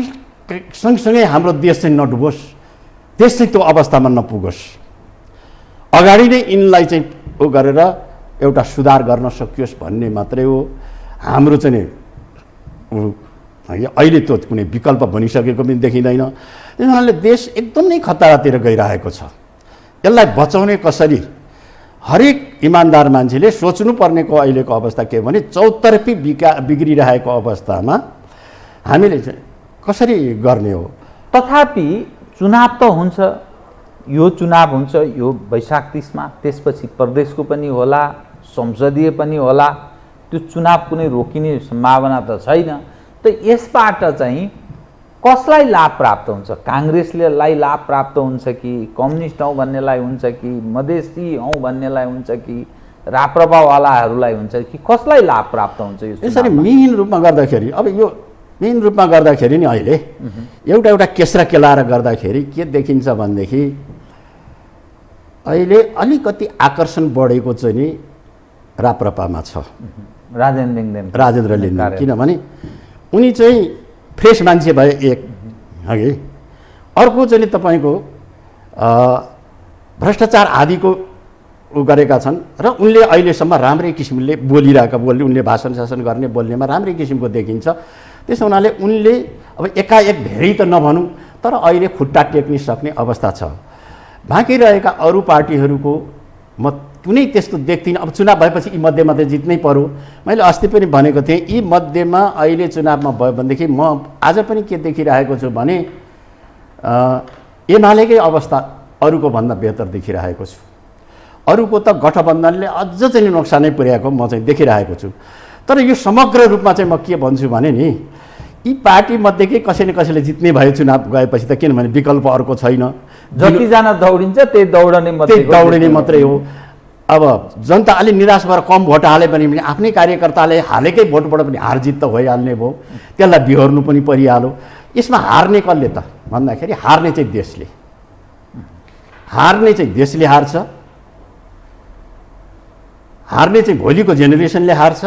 सँगसँगै हाम्रो देश चाहिँ नडुबोस्, देश चाहिँ त्यो अवस्थामा नपुगोस्, अगाडि नै यिनलाई चाहिँ उ गरेर एउटा सुधार गर्न सकियोस् भन्ने मात्रै हो हाम्रो चाहिँ अहिले त्यो कुनै विकल्प बनिसकेको पनि देखिँदैन। त्यस कारणले देश एकदमै खतरातिर गइरहेको छ। यसलाई बचाउने कसरी, हरेक इमान्दार मान्छेले सोच्नुपर्नेको अहिलेको अवस्था के हो भने चौतर्फी बिग्रिरहेको अवस्थामा हामीले चाहिँ कसरी गर्ने हो। तथापि चुनाव त हुन्छ, यो चुनाव हुन्छ यो वैशाख 30मा, त्यसपछि प्रदेशको पनि होला, संसदीय पनि होला। त्यो चुनाव कुनै रोकिने सम्भावना त छैन। त यसबाट चाहिँ कसलाई लाभ प्राप्त हुन्छ? काङ्ग्रेसलाई लाभ प्राप्त हुन्छ कि कम्युनिस्ट हौँ भन्नेलाई हुन्छ कि मधेसी हौँ भन्नेलाई हुन्छ कि राप्रपावालाहरूलाई हुन्छ कि कसलाई लाभ प्राप्त हुन्छ? यो यसरी मिहिन रूपमा गर्दाखेरि, अब यो मिहिन रूपमा गर्दाखेरि नि अहिले एउटा केस्रा केलाएर गर्दाखेरि के देखिन्छ भनेदेखि अहिले अलिकति आकर्षण बढेको चाहिँ नि राप्रपामा छ, राजेन्द्र लिङ्देन। किनभने उनी चाहिँ फ्रेस मान्छे भए एक, हगि अर्को चाहिँ तपाईँको भ्रष्टाचार आदिको उ गरेका छन् र उनले अहिलेसम्म राम्रै किसिमले उनले भाषण शासन गर्ने बोल्नेमा राम्रै किसिमको देखिन्छ। त्यसो हुनाले उनले अब एकाएक धेरै त नभनौँ तर अहिले खुट्टा टेक्न सक्ने अवस्था छ। बाँकी रहेका अरू पार्टीहरूको म कुनै त्यस्तो देख्दिनँ। अब चुनाव भएपछि यी मध्येमा त जित्नै पर्यो। मैले अस्ति पनि भनेको थिएँ यी मध्येमा अहिले चुनावमा भयो भनेदेखि म आज पनि के देखिरहेको छु भने एमालेकै अवस्था अरूको भन्दा बेहतर देखिरहेको छु। अरूको त गठबन्धनले अझ चाहिँ नोक्सानै पुर्याएको म चाहिँ देखिरहेको छु। तर यो समग्र रूपमा चाहिँ म के भन्छु भने नि यी पार्टीमध्येकै कसैले कसैले जित्ने भयो चुनाव गएपछि त, किनभने विकल्प अर्को छैन। जतिजना दौडिन्छ त्यही दौडिने मात्रै हो। अब जनता अलि निराश भएर कम भोट हाले भने आफ्नै कार्यकर्ताले हालेकै भोटबाट पनि हार जित त भइहाल्ने भयो, त्यसलाई बिहोर्नु पनि परिहाल्यो। यसमा हार्ने कसले त भन्दाखेरि हार्ने चाहिँ देशले हार्छ, हार्ने चाहिँ भोलिको जेनेरेसनले हार्छ,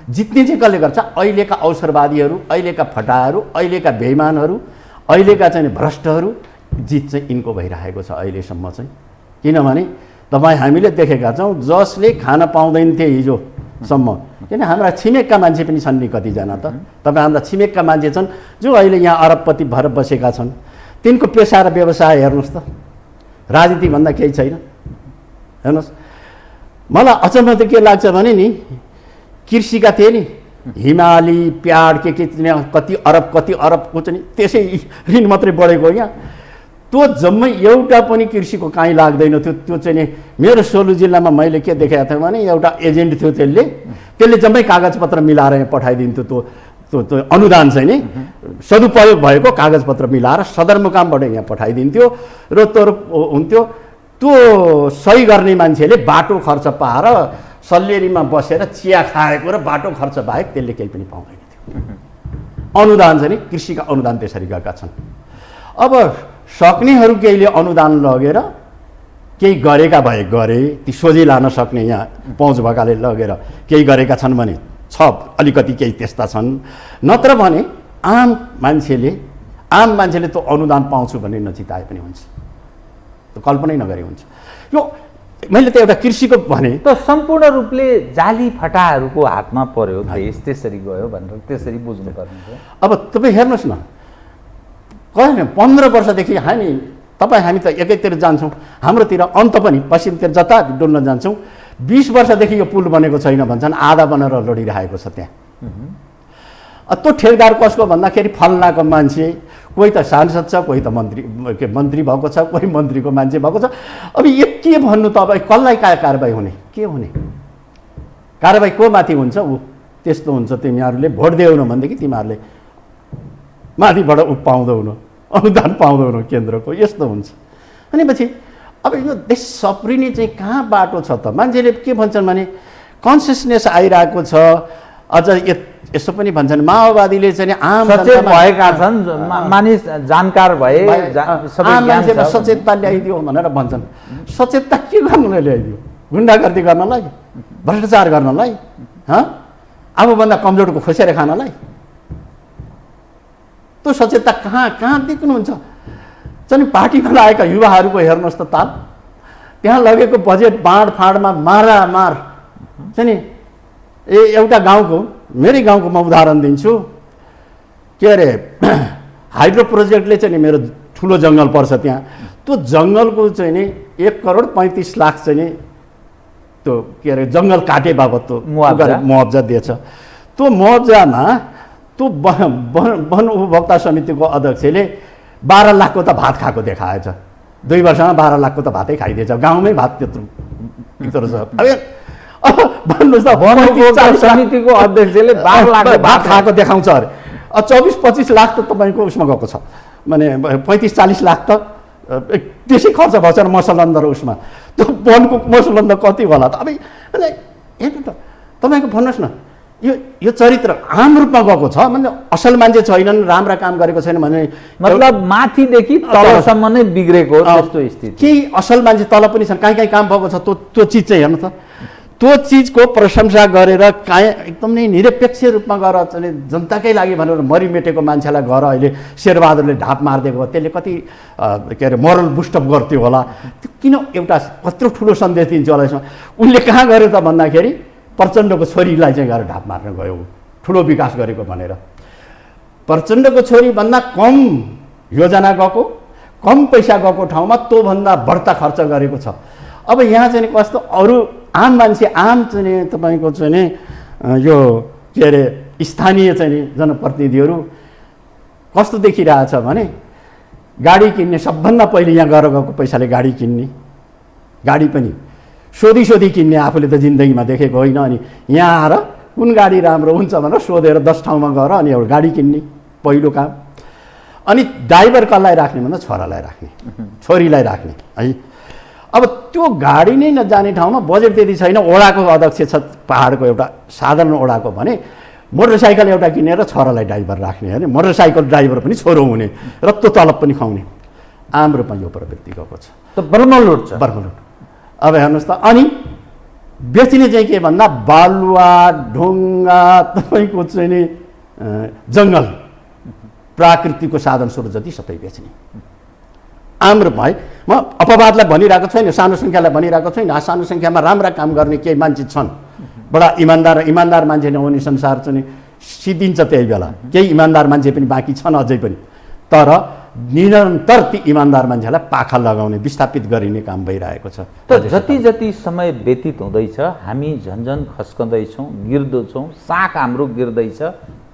जित्ने चाहिँ कसले गर्छ? अहिलेका अवसरवादीहरू, अहिलेका फटाहरू, अहिलेका बेइमानहरू, अहिलेका चाहिँ भ्रष्टहरू। जित चाहिँ यिनको भइरहेको छ अहिलेसम्म चाहिँ। किनभने तपाईँ हामीले देखेका छौँ जसले खान पाउँदैन थिए हिजोसम्म, किन हाम्रा छिमेकका मान्छे पनि छन् नि कतिजना त। तपाईँ हाम्रा छिमेकका मान्छे छन् जो अहिले यहाँ अरबपति भएर बसेका छन्, तिनको पेसा र व्यवसाय हेर्नुहोस् त, राजनीतिभन्दा केही छैन। हेर्नुहोस्, मलाई अचम्म त के लाग्छ भने नि कृषिका थिए नि हिमाली प्याड के कति अरबको चाहिँ त्यसै ऋण मात्रै बढेको यहाँ। त्यो जम्मै एउटा पनि कृषिको काहीँ लाग्दैन थियो। त्यो चाहिँ नि मेरो सोलु जिल्लामा मैले के देखेको थिएँ भने एउटा एजेन्ट थियो, त्यसले जम्मै कागजपत्र मिलाएर यहाँ पठाइदिन्थ्यो। त्यो अनुदान चाहिँ नि सदुपयोग भएको कागजपत्र मिलाएर सदरमुकामबाट यहाँ पठाइदिन्थ्यो र त्यो हुन्थ्यो। त्यो सही गर्ने मान्छेले बाटो खर्च पाएर सल्लेरीमा बसेर चिया खाएको र बाटो खर्च बाहेक त्यसले केही पनि पाउँदैन थियो। अनुदान चाहिँ नि कृषिका अनुदान त्यसरी गएका छन्। अब सक्नेहरू केहीले अनुदान लगेर केही गरेका भए गरे, ती सोझै लान सक्ने यहाँ पहुँच भएकाले लगेर केही गरेका छन् भने छ, अलिकति केही त्यस्ता छन्। नत्र भने आम मान्छेले त्यो अनुदान पाउँछु भन्ने नचिताए पनि हुन्छ, त्यो कल्पनै नगरे हुन्छ। यो मैले त एउटा कृषिको भने त सम्पूर्ण रूपले जाली फटाहरूको हातमा पर्यो, देश त्यसरी गयो भनेर त्यसरी बुझ्नु पर्ने। अब तपाईँ हेर्नुहोस् न, कहिले 15 वर्षदेखि हामी त एकैतिर जान्छौँ, हाम्रोतिर अन्त पनि पश्चिमतिर जता डुल्न जान्छौँ 20 वर्षदेखि यो पुल बनेको छैन भन्छन्, आधा बनेर लडिरहेको छ त्यहाँ। त्यो ठेकदार कसको भन्दाखेरि फल्नाको मान्छे, कोही त सांसद छ, कोही त मन्त्री भएको छ, कोही मन्त्रीको मान्छे भएको छ। अब यो के भन्नु त, अब कसलाई कारबाही हुने, के हुने? कारबाही को माथि हुन्छ? ऊ त्यस्तो हुन्छ, तिमीहरूले भोट देऊ भनेदेखि तिमीहरूले माथिबाट पाउँदैनौ, अनुदान पाउँदैनौ केन्द्रको, यस्तो हुन्छ। भनेपछि अब यो देश सप्रिने चाहिँ कहाँ बाटो छ त? मान्छेले के भन्छन् भने कन्सियसनेस आइरहेको छ, अझ यसो पनि भन्छन् माओवादीले चाहिँ आम सचेत भएका छन्, मानिस जानकार भए, सबै आम ज्ञान मान्छेमा छ। सचेतता ल्याइदियो भनेर भन्छन्। सचेतता के गर्नलाई ल्याइदियो? गुन्डागर्दी गर्नलाई, भ्रष्टाचार गर्नलाई, आफूभन्दा कमजोरको खोसेर खानलाई? त्यो सचेतता कहाँ देख्नुहुन्छ? चाहिँ पार्टीमा लागेका युवाहरूको हेर्नुहोस् त ताल, त्यहाँ लगेको बजेट बाँडफाँडमा मारामार चाहिँ नि एउटा गाउँको, मेरै गाउँको म उदाहरण दिन्छु, के अरे हाइड्रो प्रोजेक्टले चाहिँ नि मेरो ठुलो जङ्गल पर्छ त्यहाँ, त्यो जङ्गलको चाहिँ नि 1,35,00,000 चाहिँ नि त्यो के अरे जङ्गल काटे बाबत त्यो मुआवजा दिएछ। त्यो मुआवजामा त्यो वन उपभोक्ता समितिको अध्यक्षले 12 लाखको त भात खाएको देखाएछ। 2 वर्षमा 12 लाखको त भातै खाइदिएछ, गाउँमै भात त्यत्रो छ। अब भन्नुहोस् त, वन उपभोक्ता समितिको अध्यक्षले 12 लाख भात खाएको देखाउँछ अरे। 24-25 लाख त तपाईँको उसमा गएको छ, माने 35-40 लाख त त्यसै खर्च भएछ मसलन्द र उसमा। त्यो वनको मसलन्द कति होला त? अब हेर्नु त, तपाईँको भन्नुहोस् न, यो चरित्र आम रूपमा गएको छ, म्हणजे असल मान्छे छैनन्, राम्रा काम गरेको छैन भने मतलब माथिदेखि तलसम्म नै बिग्रेको त्यस्तो स्थिति। केही असल मान्छे तल पनि छन्, कहीँ काम भएको छ। त्यो चिज चाहिँ हेर्नु त, त्यो चिजको प्रशंसा गरेर एकदम नै निरपेक्ष रूपमा गएर चाहिँ जनताकै लागि भनेर मरिमेटेको मान्छेलाई गएर अहिले शेरबहादुरले ढाप मारिदिएको, त्यसले कति के अरे मोरल बुस्टअप गर्थ्यो होला। त्यो किन एउटा कत्रो ठुलो सन्देश दिन्छ होला यसमा? उनले कहाँ गऱ्यो त भन्दाखेरि प्रचण्डको छोरीलाई चाहिँ गएर ढाप मार्न गयो, ठुलो विकास गरेको भनेर। प्रचण्डको छोरीभन्दा कम योजना गएको, कम पैसा गएको ठाउँमा त्योभन्दा बढ्ता खर्च गरेको छ। अब यहाँ चाहिँ कस्तो अरू आम मान्छे, आम चाहिँ तपाईँको चाहिँ नि यो के अरे स्थानीय चाहिँ नि जनप्रतिनिधिहरू कस्तो देखिरहेछ भने गाडी किन्ने, सबभन्दा पहिले यहाँ गएर गएको पैसाले गाडी किन्ने, गाडी पनि सोधी किन्ने, आफूले त जिन्दगीमा देखेको होइन। अनि यहाँ आएर कुन गाडी राम्रो हुन्छ भनेर सोधेर 10 ठाउँमा गएर अनि एउटा गाडी किन्ने पहिलो काम। अनि ड्राइभर कसलाई राख्ने भन्दा छोरालाई राख्ने, छोरीलाई राख्ने है। अब त्यो गाडी नै नजाने ठाउँमा बजेट त्यति छैन, ओडाको अध्यक्ष छ पहाडको एउटा साधारण ओडाको भने मोटरसाइकल एउटा किनेर छोरालाई ड्राइभर राख्ने, होइन मोटरसाइकल ड्राइभर पनि छोरो हुने र त्यो तलब पनि खुवाउने। आम रूपमा यो प्रवृत्ति गएको छ, त बर्मलुट छ, बर्मलुट। अब हेर्नुहोस् त, अनि बेच्ने चाहिँ के भन्दा बालुवा ढुङ्गा तपाईँको चाहिँ नि जङ्गल प्राकृतिकको साधन स्रोत जति सबै बेच्ने। आम रूपमा है, म अपवादलाई भनिरहेको छैन, सानो सङ्ख्यालाई भनिरहेको छैन। सानो सङ्ख्यामा राम्रा काम गर्ने केही मान्छे छन्, बडा इमान्दार मान्छे नहुने संसार चाहिँ सिद्धिन्छ त्यही बेला। केही इमान्दार मान्छे पनि बाँकी छन् अझै पनि, तर निरन्तर ती इमान्दार मान्छेलाई पाखा लगाउने, विस्थापित गरिने काम भइरहेको छ। त जति समय व्यतीत हुँदैछ हामी झन्झन खस्कँदैछौँ, गिर्दछौँ, साख हाम्रो गिर्दैछ,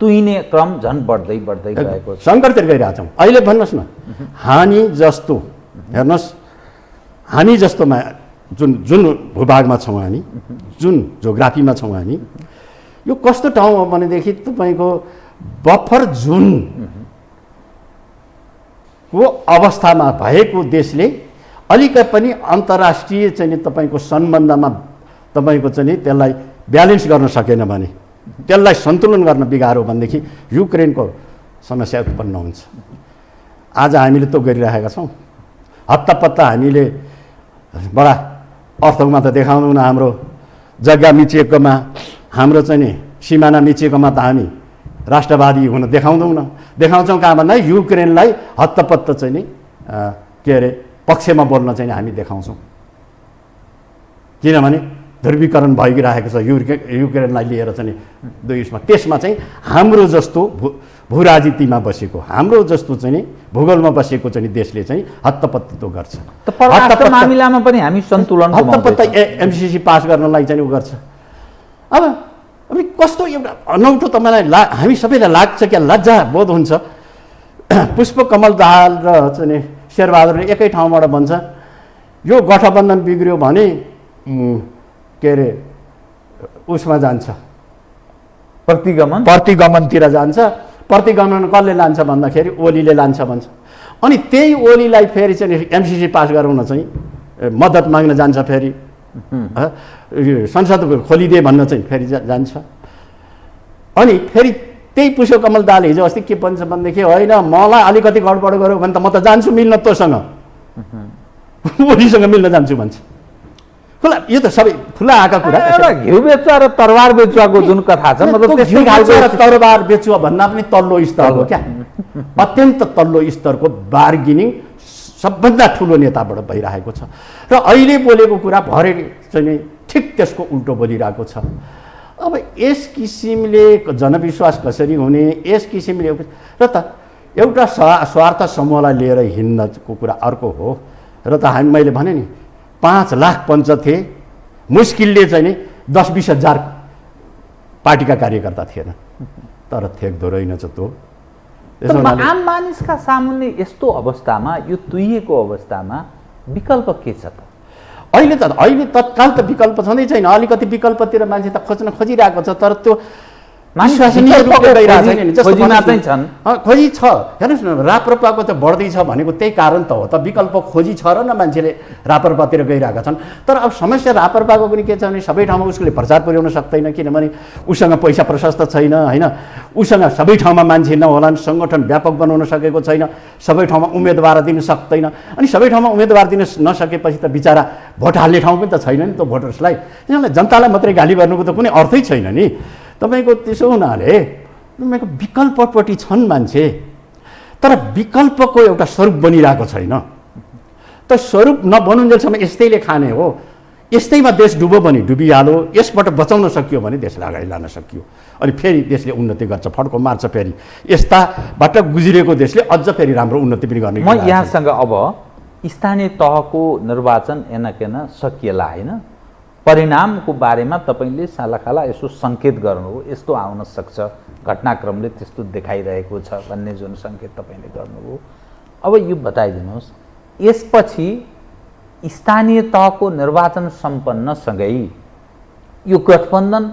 तुहिने क्रम झन् बढ्दै गएको छ, सङ्कटतिर गइरहेछौँ। अहिले भन्नुहोस् न, हामी जस्तो हेर्नुहोस्, हामी जस्तोमा जुन भूभागमा छौँ हामी, जुन जोग्राफीमा छौँ हामी, यो कस्तो ठाउँ हो भनेदेखि तपाईँको बफर जोन को अवस्थामा भएको देशले अलिकति पनि अन्तर्राष्ट्रिय चाहिँ नि तपाईँको सम्बन्धमा तपाईँको चाहिँ नि त्यसलाई ब्यालेन्स गर्न सकेन भने, त्यसलाई सन्तुलन गर्न बिगार्यो भनेदेखि युक्रेनको समस्या उत्पन्न हुन्छ। आज हामीले त्यो गरिरहेका छौँ। हत्तापत्ता हामीले बडा अर्थमा त देखाउनु न, हाम्रो जग्गा मिचिएकोमा, हाम्रो चाहिँ नि सिमाना मिचिएकोमा त हामी राष्ट्रवादी हुन देखाउँछौँ कहाँ भन्दा युक्रेनलाई हत्तपत्त चाहिँ नि के अरे पक्षमा बोल्न चाहिँ हामी देखाउँछौँ। किनभने ध्रुवीकरण भइरहेको छ युक्रेनलाई लिएर चाहिँ नि त्यसमा चाहिँ हाम्रो जस्तो भू राजनीतिमा बसेको, हाम्रो जस्तो चाहिँ नि भूगोलमा बसेको चाहिँ देशले चाहिँ हत्तपत्त त्यो गर्छ। त परराष्ट्र मामिलामा पनि हामी सन्तुलन हत्तपत्त एमसिसी पास गर्नलाई चाहिँ उ गर्छ। अब कस्तो एउटा अनौठो तपाईँलाई हामी सबैलाई लाग्छ क्या, लज्जा बोध हुन्छ। पुष्पकमल दाहाल र चाहिँ शेरबहादुरले एकै ठाउँबाट भन्छ यो गठबन्धन बिग्रियो भने के अरे उसमा जान्छ, प्रतिगमनतिर जान्छ। प्रतिगमन कसले लान्छ भन्दाखेरि ओलीले लान्छ भन्छ। अनि त्यही ओलीलाई फेरि चाहिँ एमसिसी पास गराउन चाहिँ मद्दत माग्न जान्छ, फेरि संसद खोलिदिए भन्न चाहिँ फेरि जान्छ। अनि फेरि त्यही पुष्प कमल दाहाल हिजो अस्ति के भन्छ भनेदेखि होइन मलाई अलिकति गडबड गऱ्यो भने त म त जान्छु मिल्न तँसँग उनीसँग मिल्न जान्छु भन्छ। खुला यो त सबै खुला आएका कुरा। एउटा घिउ बेचुवा र तरबार बेचुवाको जुन कथा छ मतलब त्यस्तै खालको तरबार बेचुवा भन्दा पनि तल्लो स्तरको क्या अत्यन्त तल्लो स्तरको बार्गेनिङ सबभन्दा ठुलो नेताबाट भइरहेको छ र अहिले बोलेको कुरा भरे चाहिँ नि ठिक त्यसको उल्टो बोलिरहेको छ। अब यस किसिमले जनविश्वास कसरी हुने, यस किसिमले र त एउटा स्वार्थ समूहलाई लिएर हिँड्नको कुरा अर्को हो र त मैले भने नि 5 लाख पञ्च थिए, मुस्किलले चाहिँ नि 10-20 हजार पार्टीका कार्यकर्ता थिएन, तर थेक्दो रहेनछ त्यो। आम मानिसका सामुन्ने यस्तो अवस्थामा यो तुइएको अवस्थामा विकल्प के छ त? अहिले तत्काल त विकल्प छँदै छैन। अलिकति विकल्पतिर मान्छे त खोजिरहेको छ, तर त्यो खोजी छ। हेर्नुहोस् न, राप्रपाको त बढ्दैछ भनेको त्यही कारण त हो त, विकल्प खोजी छ र न मान्छेले राप्रपातिर गइरहेका छन्। तर अब समस्या राप्रपाको पनि के छ भने सबै ठाउँमा उसले प्रचार पुर्याउन सक्दैन, किनभने उसँग पैसा प्रशस्त छैन होइन, उसँग सबै ठाउँमा मान्छे नहोलान्, सङ्गठन व्यापक बनाउन सकेको छैन, सबै ठाउँमा उम्मेदवार दिन सक्दैन। अनि सबै ठाउँमा उम्मेदवार दिन नसकेपछि त बिचरा भोट हाल्ने ठाउँ पनि त छैन नि त भोटर्सलाई। किनभने जनतालाई मात्रै गाली गर्नुको त कुनै अर्थै छैन नि। तपाईँको त्यसो हुनाले तपाईँको विकल्पपट्टि छन् मान्छे, तर विकल्पको एउटा स्वरूप बनिरहेको छैन। त स्वरूप नबनुन्जेलसम्म यस्तैले खाने हो, यस्तैमा देश डुबो भने डुबिहाल्यो, यसबाट बचाउन सकियो भने देशलाई अगाडि लान सकियो, अनि फेरि देशले उन्नति गर्छ, फड्को मार्छ। फेरि यस्ताबाट गुज्रिएको देशले अझ फेरि राम्रो उन्नति पनि गर्ने। म यहाँसँग अब स्थानीय तहको निर्वाचन एनकेन सकिएला होइन, परिणामको बारेमा तपाईँले सालाखाला यसो सङ्केत गर्नुभयो, यस्तो आउन सक्छ, घटनाक्रमले त्यस्तो देखाइरहेको छ भन्ने जुन सङ्केत तपाईँले गर्नुभयो। अब यो बताइदिनुहोस्, यसपछि स्थानीय तहको निर्वाचन सम्पन्नसँगै यो गठबन्धन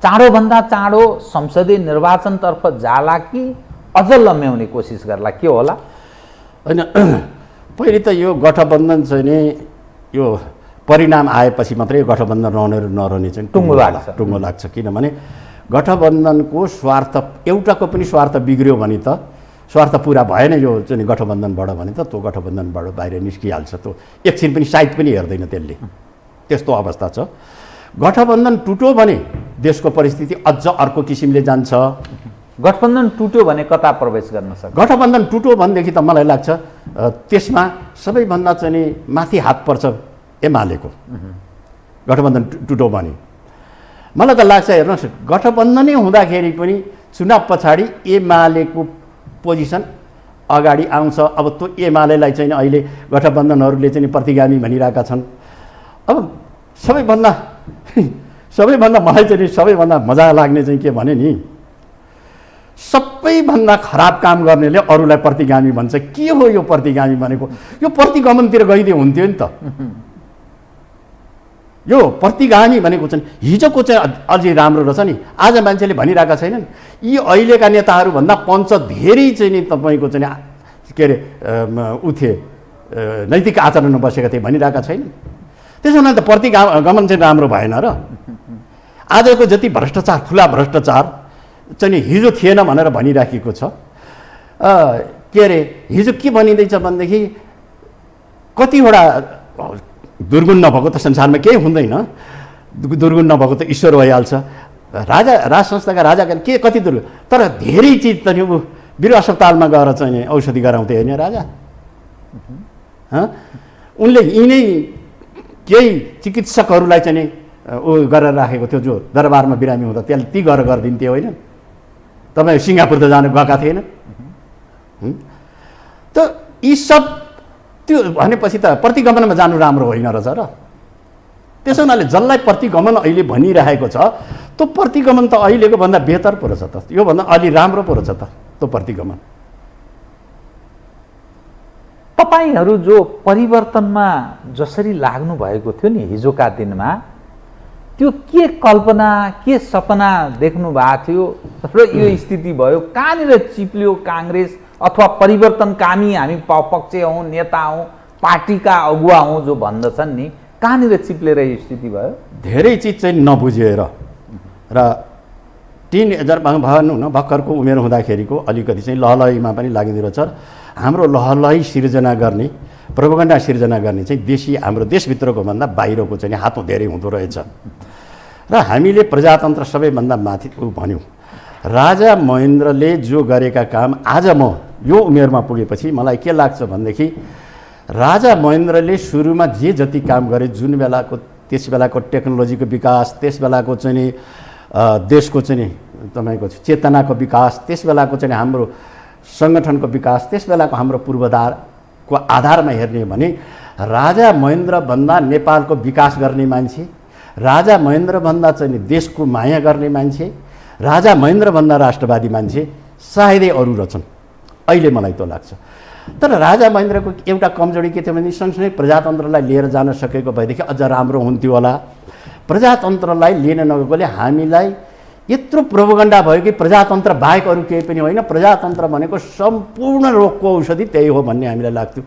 चाँडोभन्दा चाँडो संसदीय निर्वाचनतर्फ जाला कि अझ लम्ब्याउने कोसिस गर्ला, के होला? होइन, पहिले त यो गठबन्धन चाहिँ नि यो परिणाम आएपछि मात्रै गठबन्धन रहने नरहने चाहिँ टुङ्गो लाग्छ। किनभने गठबन्धनको स्वार्थ एउटाको पनि स्वार्थ बिग्रियो भने त, स्वार्थ पुरा भएन यो चाहिँ गठबन्धनबाट भने त त्यो गठबन्धनबाट बाहिर निस्किहाल्छ। त्यो एकछिन पनि साइड पनि हेर्दैन त्यसले, त्यस्तो अवस्था छ। गठबन्धन टुट्यो भने देशको परिस्थिति अझ अर्को किसिमले जान्छ। गठबन्धन टुट्यो भने कता प्रवेश गर्न सक्छ? गठबन्धन टुट्यो भनेदेखि त मलाई लाग्छ त्यसमा सबैभन्दा चाहिँ नि माथि हात पर्छ एमालेको। गठबन्धन टुट्यो भने मलाई त लाग्छ, हेर्नुहोस्, गठबन्धनै हुँदाखेरि पनि चुनाव पछाडि एमालेको पोजिसन अगाडि आउँछ। अब त्यो एमालेलाई चाहिँ अहिले गठबन्धनहरूले चाहिँ प्रतिगामी भनिरहेका छन्। अब सबैभन्दा मलाई चाहिँ सबैभन्दा मजा लाग्ने चाहिँ के भने नि, सबैभन्दा खराब काम गर्नेले अरूलाई प्रतिगामी भन्छ। के हो यो प्रतिगामी भनेको? यो प्रतिगमनतिर गइदियो हुन्थ्यो नि त। यो प्रतिगामी भनेको चाहिँ हिजोको चाहिँ अझै राम्रो रहेछ नि। आज मान्छेले भनिरहेका छैनन्, यी अहिलेका नेताहरूभन्दा पञ्च धेरै चाहिँ नि तपाईँको चाहिँ के अरे नैतिक आचरणमा बसेका थिए भनिरहेका छैनन्। त्यसो हुनाले त प्रतिगमन चाहिँ राम्रो भएन र। आजको जति भ्रष्टाचार, खुला भ्रष्टाचार चाहिँ नि हिजो थिएन भनेर भनिराखेको छ। के अरे हिजो के भनिँदैछ भनेदेखि कतिवटा दुर्गुण नभएको त संसारमा केही हुँदैन, दुर्गुण नभएको त ईश्वर भइहाल्छ। राज संस्थाका राजाका के कति दुर्गुण, तर धेरै चिज त नि वीर अस्पतालमा गएर चाहिँ नि औषधि गराउँथे होइन राजा। उनले यिनै केही चिकित्सकहरूलाई चाहिँ नि गरेर राखेको थियो, जो दरबारमा बिरामी हुँदा त्यसले ती गरेर गरिदिन्थे होइन। तपाईँ सिङ्गापुर त जानु गएका थिएन त। यी सब त्यो भनेपछि त प्रतिगमनमा जानु राम्रो होइन रहेछ र। त्यसो हुनाले जसलाई प्रतिगमन अहिले भनिरहेको छ त्यो प्रतिगमन त अहिलेको भन्दा बेहतर पो रहेछ त, योभन्दा अलि राम्रो पो रहेछ त त्यो प्रतिगमन। तपाईहरू जो परिवर्तनमा जसरी लाग्नु भएको थियो नि हिजोका दिनमा, त्यो के कल्पना, के सपना देख्नु भएको थियो र यो स्थिति भयो? कहाँनिर चिप्लियो काङ्ग्रेस अथवा परिवर्तनकामी हामी पक्ष हौँ, नेता हौँ, पार्टीका अगुवा हौँ जो भन्दछन् नि, कहाँनिर चिप्लेर यो स्थिति भयो? धेरै चिज चाहिँ नबुझेर र टिनएजर भनौँ न भर्खरको उमेर हुँदाखेरिको अलिकति चाहिँ लहलहीमा पनि लागिँदो रहेछ। हाम्रो लहलही सिर्जना गर्ने प्रोपगन्डा सिर्जना गर्ने चाहिँ हाम्रो देशभित्रको भन्दा बाहिरको चाहिँ हातौँ धेरै हुँदो रहेछ। र हामीले प्रजातन्त्र सबैभन्दा माथि भन्यौँ। राजा महेन्द्रले जो गरेका काम आज म यो उमेरमा पुगेपछि मलाई के लाग्छ भनेदेखि राजा महेन्द्रले सुरुमा जे जति काम गरे जुन बेलाको त्यस बेलाको टेक्नोलोजीको विकास, त्यस बेलाको चाहिँ देशको चाहिँ तपाईँको चेतनाको विकास, त्यस बेलाको चाहिँ हाम्रो सङ्गठनको विकास, त्यस बेलाको हाम्रो पूर्वाधारको आधारमा हेर्ने भने राजा महेन्द्रभन्दा नेपालको विकास गर्ने मान्छे, राजा महेन्द्रभन्दा चाहिँ देशको माया गर्ने मान्छे, राजा महेन्द्रभन्दा राष्ट्रवादी मान्छे सायदै अरू रहेछन्। अहिले मलाई त्यो लाग्छ। तर राजा महेन्द्रको एउटा कमजोरी के थियो भने सँगसँगै प्रजातन्त्रलाई लिएर जान सकेको भएदेखि अझ राम्रो हुन्थ्यो होला। प्रजातन्त्रलाई लिन नगएकोले हामीलाई यत्रो प्रोपगन्डा भयो कि प्रजातन्त्र बाहेक अरू केही पनि होइन, प्रजातन्त्र भनेको सम्पूर्ण रोगको औषधि त्यही हो भन्ने हामीलाई लाग्थ्यो।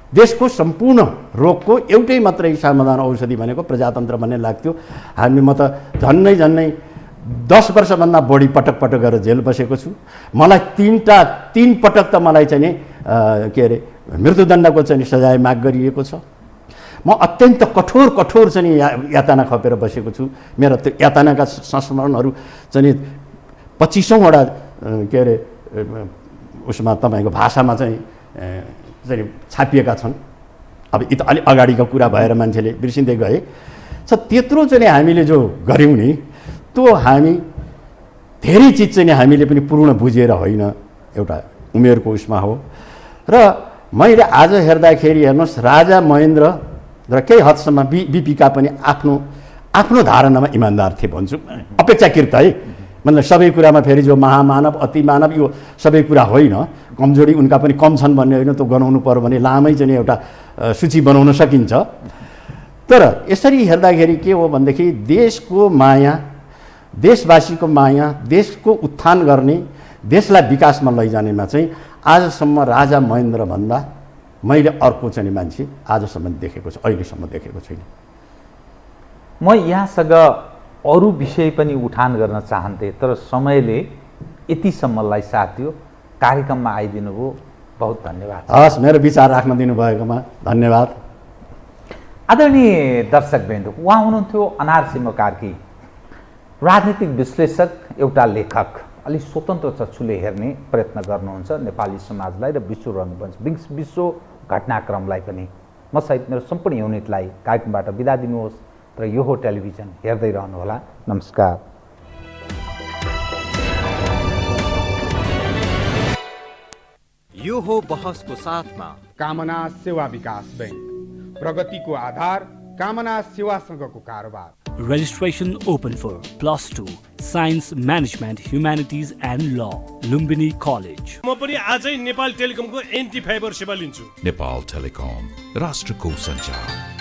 देशको सम्पूर्ण रोगको एउटै मात्रै समाधान औषधि भनेको प्रजातन्त्र भन्ने लाग्थ्यो। म त झन्नै 10 वर्षभन्दा बढी पटक गरेर जेल बसेको छु। मलाई 3 पटक त मलाई चाहिँ के अरे मृत्युदण्डको चाहिँ सजाय माग गरिएको छ। म अत्यन्त कठोर चाहिँ यातना खपेर बसेको छु। मेरो त्यो यातनाका संस्मरणहरू चाहिँ 25औँवटा के अरे उसमा तपाईँको भाषामा चाहिँ छापिएका छन्। अब यी त अलि अगाडिको कुरा भएर मान्छेले बिर्सिँदै गए। त्यत्रो चाहिँ हामीले जो गऱ्यौँ नि त्यो हामी धेरै चिज चाहिँ हामीले पनि पूर्ण बुझेर होइन, एउटा उमेरको उसमा हो। र मैले आज हेर्दाखेरि हेर्नुहोस् राजा महेन्द्र र केही हदसम्म बिपीका पनि आफ्नो धारणामा इमान्दार थिए भन्छु, अपेक्षाकृत है। मतलब सबै कुरामा फेरि जो महामानव अति मानव यो सबै कुरा होइन, कमजोरी उनका पनि कम छन् भन्ने होइन। त्यो गनाउनु पर्यो भने लामै चाहिँ एउटा सूची बनाउन सकिन्छ। तर यसरी हेर्दाखेरि के हो भनेदेखि देशको माया, देशवासीको माया, देशको उत्थान गर्ने, देशलाई विकासमा लैजानेमा चाहिँ आजसम्म राजा महेन्द्रभन्दा मैले अर्को चाहिँ मान्छे आजसम्म देखेको छु, अहिलेसम्म देखेको छैन। म यहाँसँग अरू विषय पनि उठान गर्न चाहन्थे, तर समयले यतिसम्मलाई साथ दियो। कार्यक्रममा आइदिनु भयो, बहुत धन्यवाद। हस्, मेरो विचार राख्न दिनुभएकोमा धन्यवाद। आदरणीय दर्शकवृन्द, उहाँ हुनुहुन्थ्यो अनारसिंह कार्की, राजनीतिक विश्लेषक, एउटा लेखक। अलि स्वतन्त्र चक्षुले हेर्ने प्रयत्न गर्नुहुन्छ नेपाली समाजलाई र विश्व रङ्गमञ्च विश्व घटनाक्रमलाई पनि। म सहित मेरो सम्पूर्ण युनिटलाई कार्यक्रमबाट बिदा दिनुहोस्, तर यो हो टेलिभिजन, हेर्दै रहनुहोला। नमस्कार। यो हो बहसको साथमा कामना सेवा विकास बैंक, प्रगतिको आधार कामना सेवासँगको कारोबार। Registration open for +2 Science Management Humanities and Law, Lumbini College. म पनि आजै नेपाल टेलिकमको एन्टी फाइबर सेवा लिन्छु। नेपाल टेलिकम, राष्ट्रको सञ्चार।